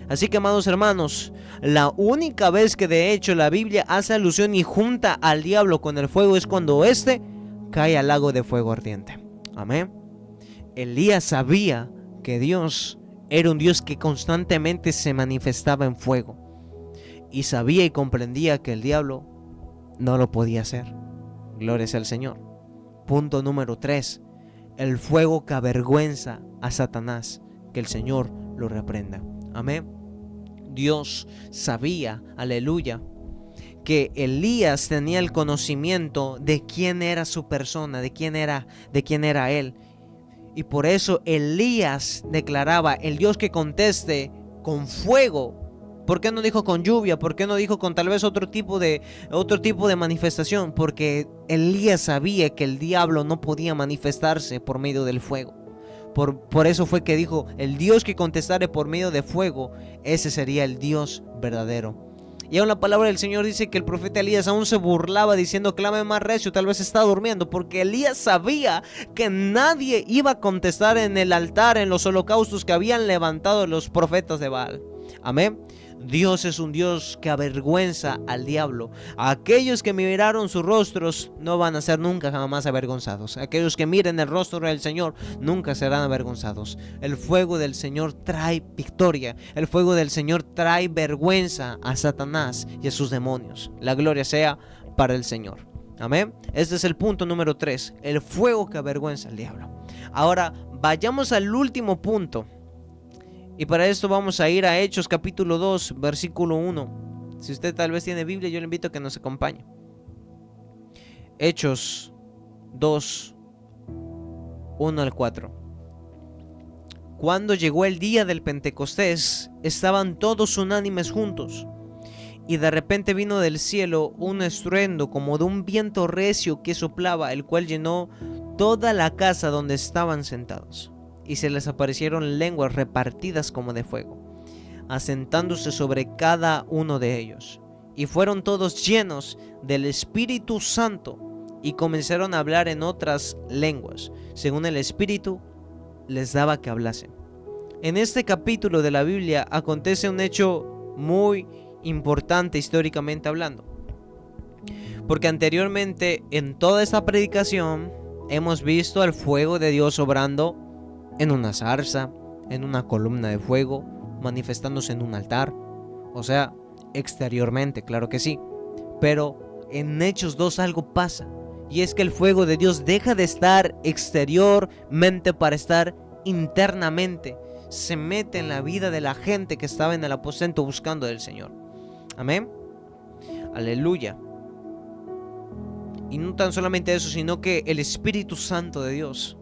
Speaker 2: Así que, amados hermanos, la única vez que de hecho la Biblia hace alusión y junta al diablo con el fuego es cuando éste cae al lago de fuego ardiente. Amén. Elías sabía que Dios era un Dios que constantemente se manifestaba en fuego, y sabía y comprendía que el diablo no lo podía hacer. Gloria sea al Señor. Punto número 3. El fuego que avergüenza a Satanás. Que el Señor lo reprenda. Amén. Dios sabía, aleluya, que Elías tenía el conocimiento de quién era su persona, de quién era él. Y por eso Elías declaraba: el Dios que conteste con fuego. ¿Por qué no dijo con lluvia? ¿Por qué no dijo con tal vez otro tipo de manifestación? Porque Elías sabía que el diablo no podía manifestarse por medio del fuego. Por eso fue que dijo: el Dios que contestare por medio de fuego, ese sería el Dios verdadero. Y aún la palabra del Señor dice que el profeta Elías aún se burlaba diciendo: clame más recio, tal vez está durmiendo. Porque Elías sabía que nadie iba a contestar en el altar, en los holocaustos que habían levantado los profetas de Baal. Amén. Dios es un Dios que avergüenza al diablo. Aquellos que miraron sus rostros no van a ser nunca jamás avergonzados. Aquellos que miren el rostro del Señor nunca serán avergonzados. El fuego del Señor trae victoria. El fuego del Señor trae vergüenza a Satanás y a sus demonios. La gloria sea para el Señor. Amén. Este es el punto número 3. El fuego que avergüenza al diablo. Ahora vayamos al último punto. Y para esto vamos a ir a Hechos capítulo 2, versículo 1. Si usted tal vez tiene Biblia, yo le invito a que nos acompañe. Hechos 2, 1 al 4. Cuando llegó el día del Pentecostés, estaban todos unánimes juntos. Y de repente vino del cielo un estruendo como de un viento recio que soplaba, el cual llenó toda la casa donde estaban sentados. Y se les aparecieron lenguas repartidas como de fuego, asentándose sobre cada uno de ellos. Y fueron todos llenos del Espíritu Santo y comenzaron a hablar en otras lenguas, según el Espíritu les daba que hablasen. En este capítulo de la Biblia acontece un hecho muy importante históricamente hablando, porque anteriormente en toda esta predicación hemos visto al fuego de Dios obrando en una zarza, en una columna de fuego, manifestándose en un altar. O sea, exteriormente, claro que sí. Pero en Hechos 2 algo pasa. Y es que el fuego de Dios deja de estar exteriormente para estar internamente. Se mete en la vida de la gente que estaba en el aposento buscando del Señor. Amén. Aleluya. Y no tan solamente eso, sino que el Espíritu Santo de Dios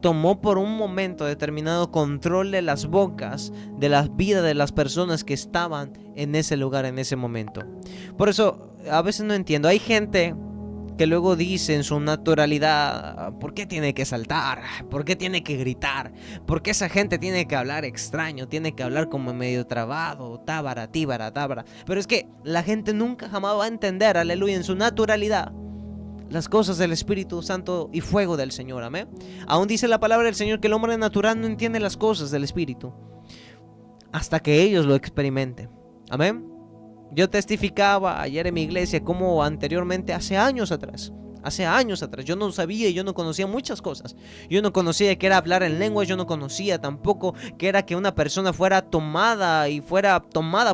Speaker 2: tomó por un momento determinado control de las bocas, de las vidas de las personas que estaban en ese lugar, en ese momento. Por eso, a veces no entiendo. Hay gente que luego dice en su naturalidad: ¿por qué tiene que saltar? ¿Por qué tiene que gritar? ¿Por qué esa gente tiene que hablar extraño? Tiene que hablar como medio trabado, tábara, tíbara, tábara. Pero es que la gente nunca jamás va a entender, aleluya, en su naturalidad, las cosas del Espíritu Santo y fuego del Señor. Amén. Aún dice la palabra del Señor que el hombre natural no entiende las cosas del Espíritu hasta que ellos lo experimenten. Amén. Yo testificaba ayer en mi iglesia como anteriormente, hace años atrás, yo no sabía y yo no conocía muchas cosas. Yo no conocía que era hablar en lenguas. Yo no conocía tampoco que era que una persona fuera tomada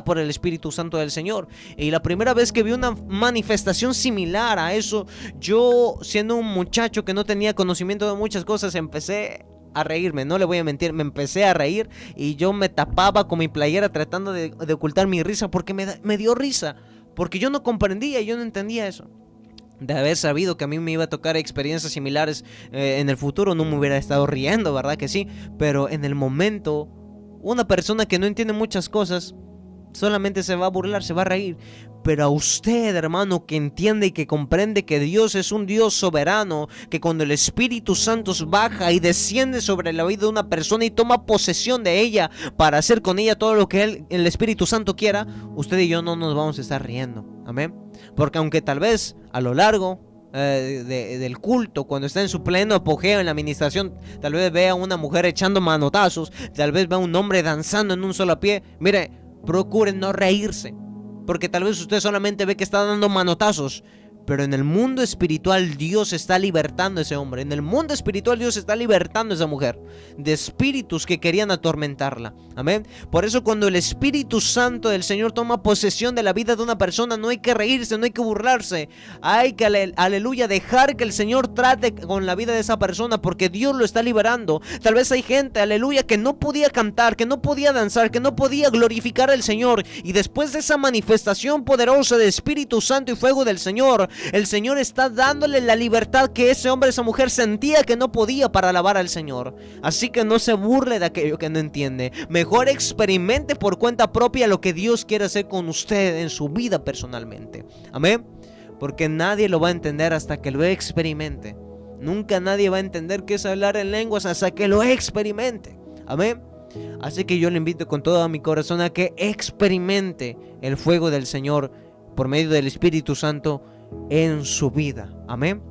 Speaker 2: por el Espíritu Santo del Señor. Y la primera vez que vi una manifestación similar a eso, yo siendo un muchacho que no tenía conocimiento de muchas cosas, empecé a reírme, no le voy a mentir, me empecé a reír y yo me tapaba con mi playera tratando de ocultar mi risa porque me dio risa, porque yo no comprendía, yo no entendía eso. De haber sabido que a mí me iba a tocar experiencias similares en el futuro, no me hubiera estado riendo, ¿verdad que sí? Pero en el momento, una persona que no entiende muchas cosas solamente se va a burlar, se va a reír. Pero a usted, hermano, que entiende y que comprende que Dios es un Dios soberano, que cuando el Espíritu Santo baja y desciende sobre la vida de una persona y toma posesión de ella para hacer con ella todo lo que el Espíritu Santo quiera, usted y yo no nos vamos a estar riendo. Amén. Porque aunque tal vez a lo largo del culto, cuando está en su pleno apogeo en la administración, tal vez vea a una mujer echando manotazos, tal vez vea a un hombre danzando en un solo pie, mire, procure no reírse, porque tal vez usted solamente ve que está dando manotazos, pero en el mundo espiritual Dios está libertando a ese hombre. En el mundo espiritual Dios está libertando a esa mujer de espíritus que querían atormentarla. Amén. Por eso cuando el Espíritu Santo del Señor toma posesión de la vida de una persona, no hay que reírse, no hay que burlarse. Hay que, aleluya, dejar que el Señor trate con la vida de esa persona, porque Dios lo está liberando. Tal vez hay gente, aleluya, que no podía cantar, que no podía danzar, que no podía glorificar al Señor. Y después de esa manifestación poderosa de Espíritu Santo y fuego del Señor, el Señor está dándole la libertad que ese hombre, esa mujer sentía que no podía para alabar al Señor. Así que no se burle de aquello que no entiende. Mejor experimente por cuenta propia lo que Dios quiere hacer con usted en su vida personalmente. Amén. Porque nadie lo va a entender hasta que lo experimente. Nunca nadie va a entender qué es hablar en lenguas hasta que lo experimente. Amén. Así que yo le invito con todo mi corazón a que experimente el fuego del Señor por medio del Espíritu Santo en su vida. Amén.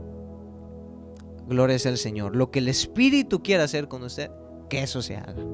Speaker 2: Gloria sea al Señor. Lo que el Espíritu quiera hacer con usted, que eso se haga.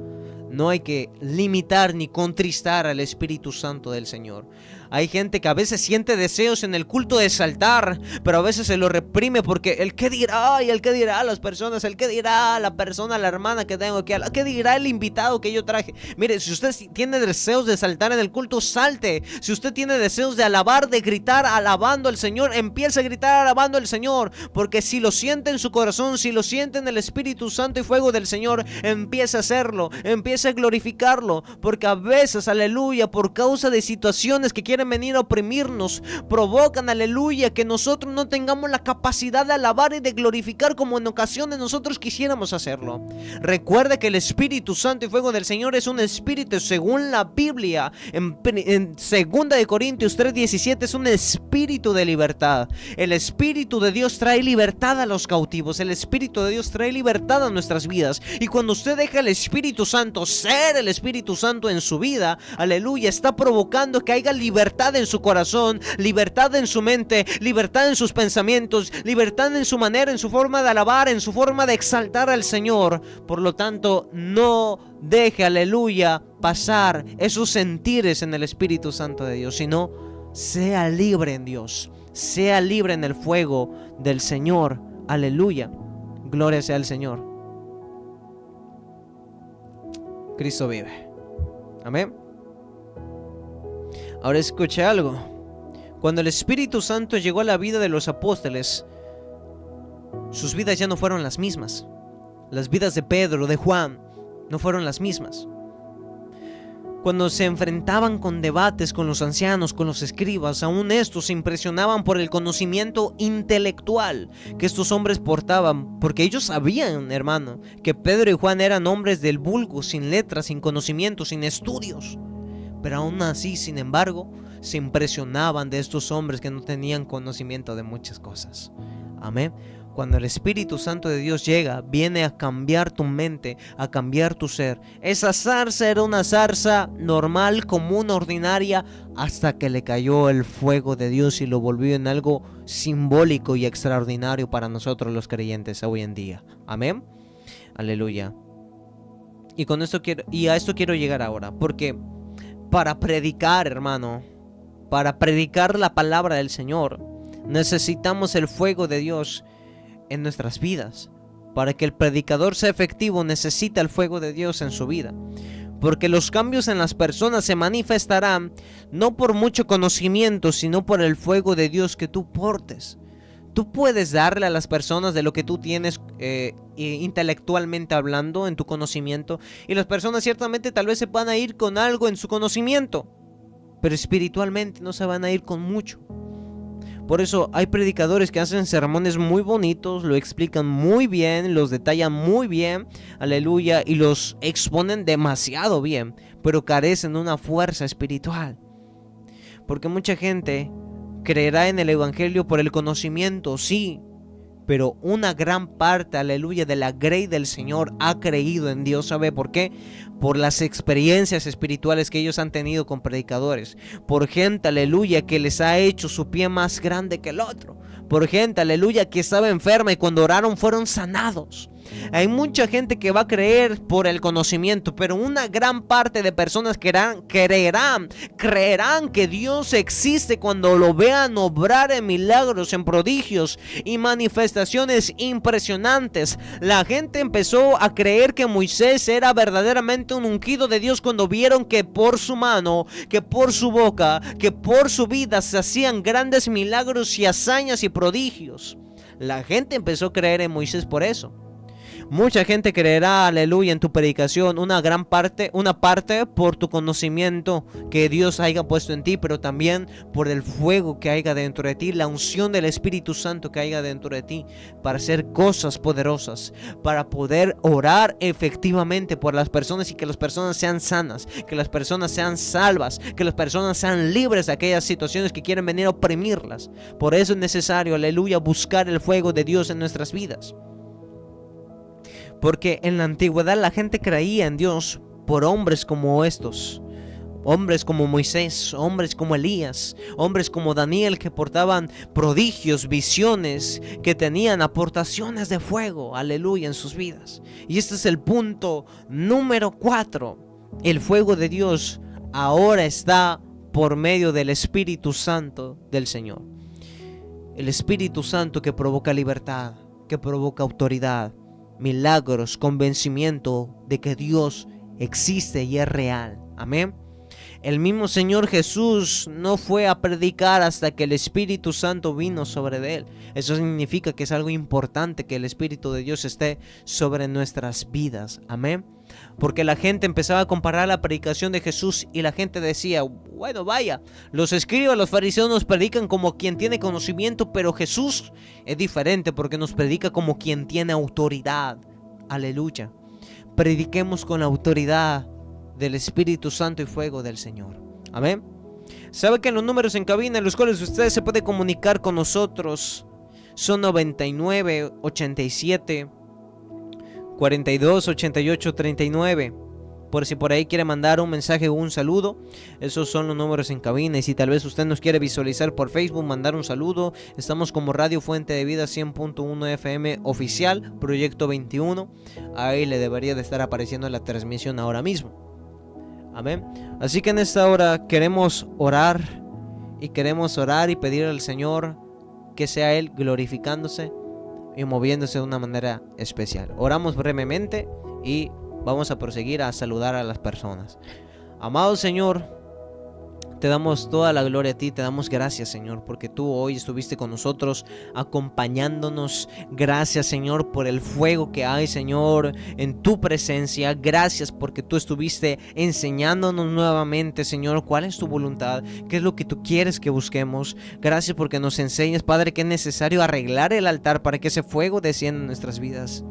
Speaker 2: No hay que limitar ni contristar al Espíritu Santo del Señor. Hay gente que a veces siente deseos en el culto de saltar, pero a veces se lo reprime porque el qué dirá, y el qué dirá las personas, el qué dirá la persona, la hermana que tengo aquí, el qué dirá el invitado que yo traje. Mire, si usted tiene deseos de saltar en el culto, salte. Si usted tiene deseos de alabar, de gritar alabando al Señor, empiece a gritar alabando al Señor, porque si lo siente en su corazón, si lo siente en el Espíritu Santo y fuego del Señor, empiece a hacerlo, empiece a glorificarlo, porque a veces, aleluya, por causa de situaciones que quieren venir a oprimirnos, provocan, aleluya, que nosotros no tengamos la capacidad de alabar y de glorificar como en ocasiones nosotros quisiéramos hacerlo. Recuerde que el Espíritu Santo y fuego del Señor es un espíritu, según la Biblia, en 2 de Corintios 3:17, es un espíritu de libertad. El Espíritu de Dios trae libertad a los cautivos. El Espíritu de Dios trae libertad a nuestras vidas. Y cuando usted deja el Espíritu Santo ser el Espíritu Santo en su vida, aleluya, está provocando que haya libertad en su corazón, libertad en su mente, libertad en sus pensamientos, libertad en su manera, en su forma de alabar, en su forma de exaltar al Señor. Por lo tanto, no deje, aleluya, pasar esos sentires en el Espíritu Santo de Dios, sino sea libre en Dios, sea libre en el fuego del Señor. Aleluya, gloria sea al Señor. Cristo vive. Amén. Ahora escuche algo. Cuando el Espíritu Santo llegó a la vida de los apóstoles, sus vidas ya no fueron las mismas. Las vidas de Pedro, de Juan, no fueron las mismas. Cuando se enfrentaban con debates con los ancianos, con los escribas, aún estos se impresionaban por el conocimiento intelectual que estos hombres portaban, porque ellos sabían, hermano, que Pedro y Juan eran hombres del vulgo, sin letras, sin conocimiento, sin estudios. Pero aún así, sin embargo, se impresionaban de estos hombres que no tenían conocimiento de muchas cosas. Amén. Cuando el Espíritu Santo de Dios llega, viene a cambiar tu mente, a cambiar tu ser. Esa zarza era una zarza normal, común, ordinaria, hasta que le cayó el fuego de Dios y lo volvió en algo simbólico y extraordinario para nosotros los creyentes hoy en día. Amén. Aleluya. Y a esto quiero llegar ahora, porque para predicar, hermano, para predicar la palabra del Señor, necesitamos el fuego de Dios en nuestras vidas. Para que el predicador sea efectivo, necesita el fuego de Dios en su vida, porque los cambios en las personas se manifestarán no por mucho conocimiento, sino por el fuego de Dios que tú portes. Tú puedes darle a las personas de lo que tú tienes intelectualmente hablando, en tu conocimiento, y las personas ciertamente tal vez se van a ir con algo en su conocimiento, pero espiritualmente no se van a ir con mucho. Por eso hay predicadores que hacen sermones muy bonitos, lo explican muy bien, los detallan muy bien, aleluya, y los exponen demasiado bien, pero carecen de una fuerza espiritual. Porque mucha gente creerá en el evangelio por el conocimiento, sí, pero una gran parte, aleluya, de la grey del Señor ha creído en Dios. ¿Sabe por qué? Por las experiencias espirituales que ellos han tenido con predicadores. Por gente, aleluya, que les ha hecho su pie más grande que el otro. Por gente, aleluya, que estaba enferma y cuando oraron fueron sanados. Hay mucha gente que va a creer por el conocimiento, pero una gran parte de personas creerán que Dios existe cuando lo vean obrar en milagros, en prodigios y manifestaciones impresionantes. La gente empezó a creer que Moisés era verdaderamente un ungido de Dios cuando vieron que por su mano, que por su boca, que por su vida se hacían grandes milagros y hazañas y prodigios. La gente empezó a creer en Moisés por eso. Mucha gente creerá, aleluya, en tu predicación, una parte por tu conocimiento que Dios haya puesto en ti, pero también por el fuego que haya dentro de ti, la unción del Espíritu Santo que haya dentro de ti, para hacer cosas poderosas, para poder orar efectivamente por las personas y que las personas sean sanas, que las personas sean salvas, que las personas sean libres de aquellas situaciones que quieren venir a oprimirlas. Por eso es necesario, aleluya, buscar el fuego de Dios en nuestras vidas. Porque en la antigüedad la gente creía en Dios por hombres como estos, hombres como Moisés, hombres como Elías, hombres como Daniel, que portaban prodigios, visiones, que tenían aportaciones de fuego, aleluya, en sus vidas. Y este es el punto número 4. El fuego de Dios ahora está por medio del Espíritu Santo del Señor. El Espíritu Santo que provoca libertad, que provoca autoridad, milagros, convencimiento de que Dios existe y es real. Amén. El mismo Señor Jesús no fue a predicar hasta que el Espíritu Santo vino sobre él. Eso significa que es algo importante que el Espíritu de Dios esté sobre nuestras vidas. Amén. Porque la gente empezaba a comparar la predicación de Jesús y la gente decía, bueno, vaya, los escribas, los fariseos nos predican como quien tiene conocimiento, pero Jesús es diferente porque nos predica como quien tiene autoridad. Aleluya. Prediquemos con la autoridad del Espíritu Santo y fuego del Señor. Amén. ¿Sabe que los números en cabina en los cuales usted se puede comunicar con nosotros son 99 87 42 88 39? Por si por ahí quiere mandar un mensaje o un saludo, esos son los números en cabina. Y si tal vez usted nos quiere visualizar por Facebook, mandar un saludo, estamos como Radio Fuente de Vida 100.1 FM oficial, Proyecto 21. Ahí le debería de estar apareciendo la transmisión ahora mismo. Amén. Así que en esta hora queremos orar y pedir al Señor que sea Él glorificándose y moviéndose de una manera especial. Oramos brevemente y vamos a proseguir a saludar a las personas. Amado Señor, te damos toda la gloria a ti, te damos gracias, Señor, porque tú hoy estuviste con nosotros acompañándonos. Gracias, Señor, por el fuego que hay, Señor, en tu presencia. Gracias porque tú estuviste enseñándonos nuevamente, Señor, cuál es tu voluntad, qué es lo que tú quieres que busquemos. Gracias porque nos enseñas, Padre, que es necesario arreglar el altar para que ese fuego descienda en nuestras vidas.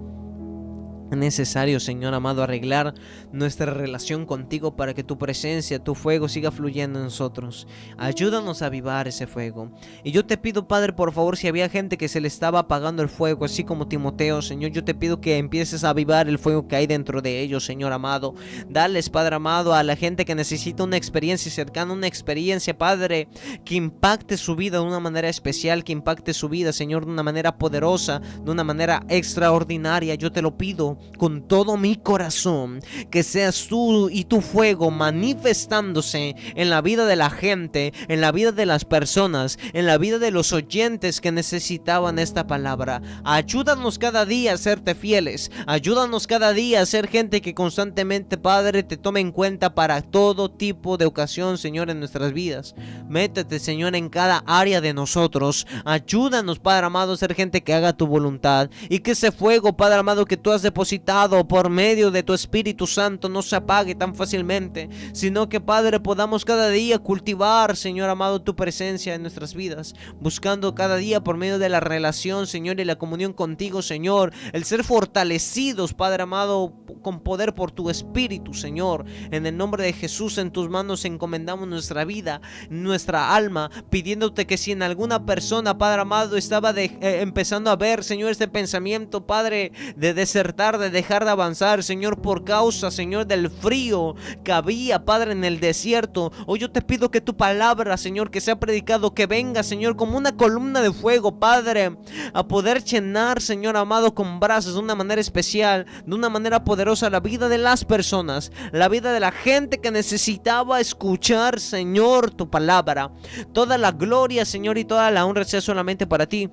Speaker 2: Es necesario, Señor amado, arreglar nuestra relación contigo para que tu presencia, tu fuego siga fluyendo en nosotros. Ayúdanos a avivar ese fuego. Y yo te pido, Padre, por favor, si había gente que se le estaba apagando el fuego, así como Timoteo, Señor, yo te pido que empieces a avivar el fuego que hay dentro de ellos, Señor amado. Dales, Padre amado, a la gente que necesita una experiencia cercana, una experiencia, Padre, que impacte su vida de una manera especial, que impacte su vida, Señor, de una manera poderosa, de una manera extraordinaria. Yo te lo pido, declaro con todo mi corazón que seas tú y tu fuego manifestándose en la vida de la gente, en la vida de las personas, en la vida de los oyentes que necesitaban esta palabra. Ayúdanos cada día a serte fieles. Ayúdanos cada día a ser gente que constantemente, Padre, te tome en cuenta para todo tipo de ocasión, Señor, en nuestras vidas. Métete, Señor, en cada área de nosotros. Ayúdanos, Padre amado, a ser gente que haga tu voluntad, y que ese fuego, Padre amado, que tú has depositado por medio de tu Espíritu Santo no se apague tan fácilmente, sino que, Padre, podamos cada día cultivar, Señor amado, tu presencia en nuestras vidas, buscando cada día por medio de la relación, Señor, y la comunión contigo, Señor, el ser fortalecidos, Padre amado, con poder por tu Espíritu, Señor. En el nombre de Jesús, en tus manos encomendamos nuestra vida, nuestra alma, pidiéndote que si en alguna persona, Padre amado, estaba empezando a ver, Señor, este pensamiento, Padre, de desertar, de dejar de avanzar, Señor, por causa, Señor, del frío que había, Padre, en el desierto, hoy yo te pido que tu palabra, Señor, que sea predicado, que venga, Señor, como una columna de fuego, Padre, a poder llenar, Señor amado, con brazos de una manera especial, de una manera poderosa, la vida de las personas, la vida de la gente que necesitaba escuchar, Señor, tu palabra. Toda la gloria, Señor, y toda la honra sea solamente para ti,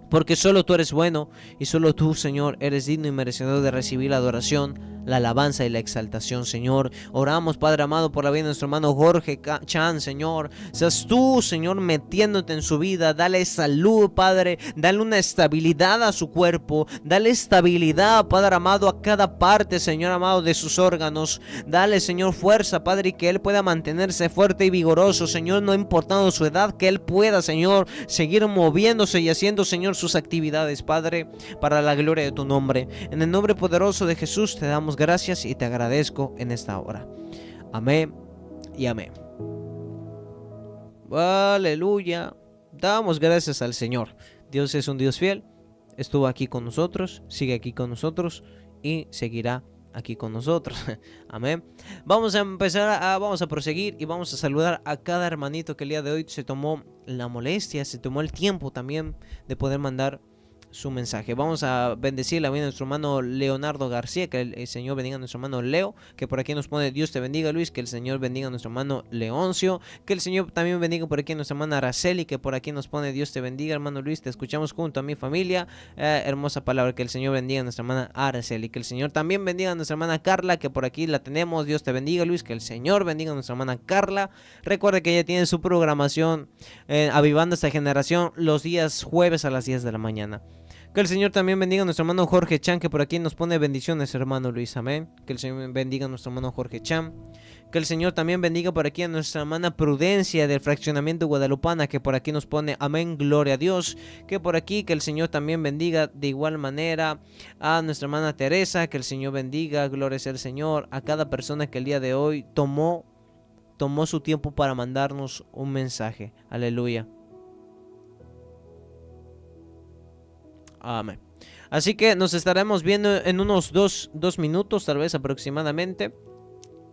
Speaker 2: porque solo tú eres bueno, y solo tú, Señor, eres digno y merecedor de recibir la adoración, la alabanza y la exaltación, Señor. Oramos, Padre amado, por la vida de nuestro hermano Jorge Chan, Señor. Seas tú, Señor, metiéndote en su vida. Dale salud, Padre. Dale una estabilidad a su cuerpo. Dale estabilidad, Padre amado, a cada parte, Señor amado, de sus órganos. Dale, Señor, fuerza, Padre, y que él pueda mantenerse fuerte y vigoroso, Señor, no importando su edad, que él pueda, Señor, seguir moviéndose y haciendo, Señor, sus actividades, Padre, para la gloria de tu nombre. En el nombre poderoso de Jesús te damos gracias y te agradezco en esta hora. Amén y amén. Aleluya. Damos gracias al Señor. Dios es un Dios fiel. Estuvo aquí con nosotros, sigue aquí con nosotros y seguirá aquí con nosotros. Amén. Vamos a empezar, vamos a proseguir y vamos a saludar a cada hermanito que el día de hoy se tomó la molestia, se tomó el tiempo también de poder mandar su mensaje. Vamos a bendecir la vida de nuestro hermano Leonardo García, que el Señor bendiga a nuestro hermano Leo, que por aquí nos pone Dios te bendiga, Luis, que el Señor bendiga a nuestro hermano Leoncio, que el Señor también bendiga por aquí a nuestra hermana Araceli, que por aquí nos pone Dios te bendiga, hermano Luis, te escuchamos junto a mi familia, hermosa palabra, que el Señor bendiga a nuestra hermana Araceli, que el Señor también bendiga a nuestra hermana Carla, que por aquí la tenemos, Dios te bendiga, Luis, que el Señor bendiga a nuestra hermana Carla. Recuerda que ella tiene su programación Avivando esta Generación los días jueves a las 10 de la mañana. Que el Señor también bendiga a nuestro hermano Jorge Chan, que por aquí nos pone bendiciones, hermano Luis, amén. Que el Señor bendiga a nuestro hermano Jorge Chan. Que el Señor también bendiga por aquí a nuestra hermana Prudencia del fraccionamiento guadalupana, que por aquí nos pone amén, gloria a Dios. Que por aquí, que el Señor también bendiga de igual manera a nuestra hermana Teresa, que el Señor bendiga, gloria sea el Señor, a cada persona que el día de hoy tomó su tiempo para mandarnos un mensaje, aleluya. Amén. Así que nos estaremos viendo en unos dos minutos, tal vez aproximadamente,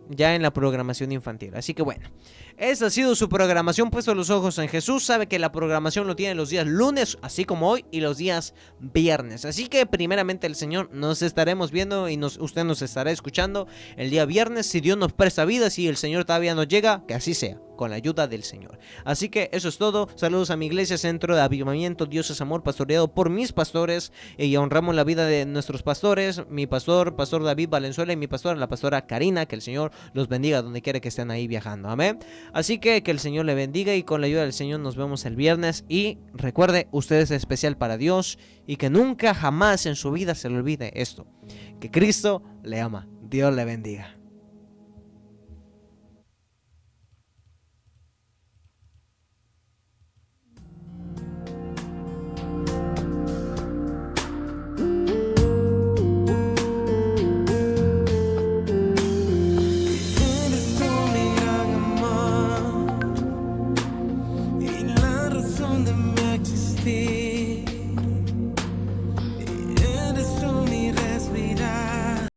Speaker 2: ya en la programación infantil. Así que bueno, esa ha sido su programación. Puesto los ojos en Jesús. Sabe que la programación lo tiene los días lunes, así como hoy, y los días viernes. Así que primeramente el Señor, nos estaremos viendo y usted nos estará escuchando el día viernes, si Dios nos presta vida, si el Señor todavía nos llega, que así sea, con la ayuda del Señor. Así que eso es todo. Saludos a mi iglesia, Centro de Avivamiento Dios es Amor, pastoreado por mis pastores, y honramos la vida de nuestros pastores, mi pastor David Valenzuela, y mi pastora, la pastora Karina. Que el Señor los bendiga donde quiera que estén ahí viajando, amén. Así que el Señor le bendiga, y con la ayuda del Señor nos vemos el viernes. Y recuerde, usted es especial para Dios, y que nunca jamás en su vida se le olvide esto, que Cristo le ama. Dios le bendiga.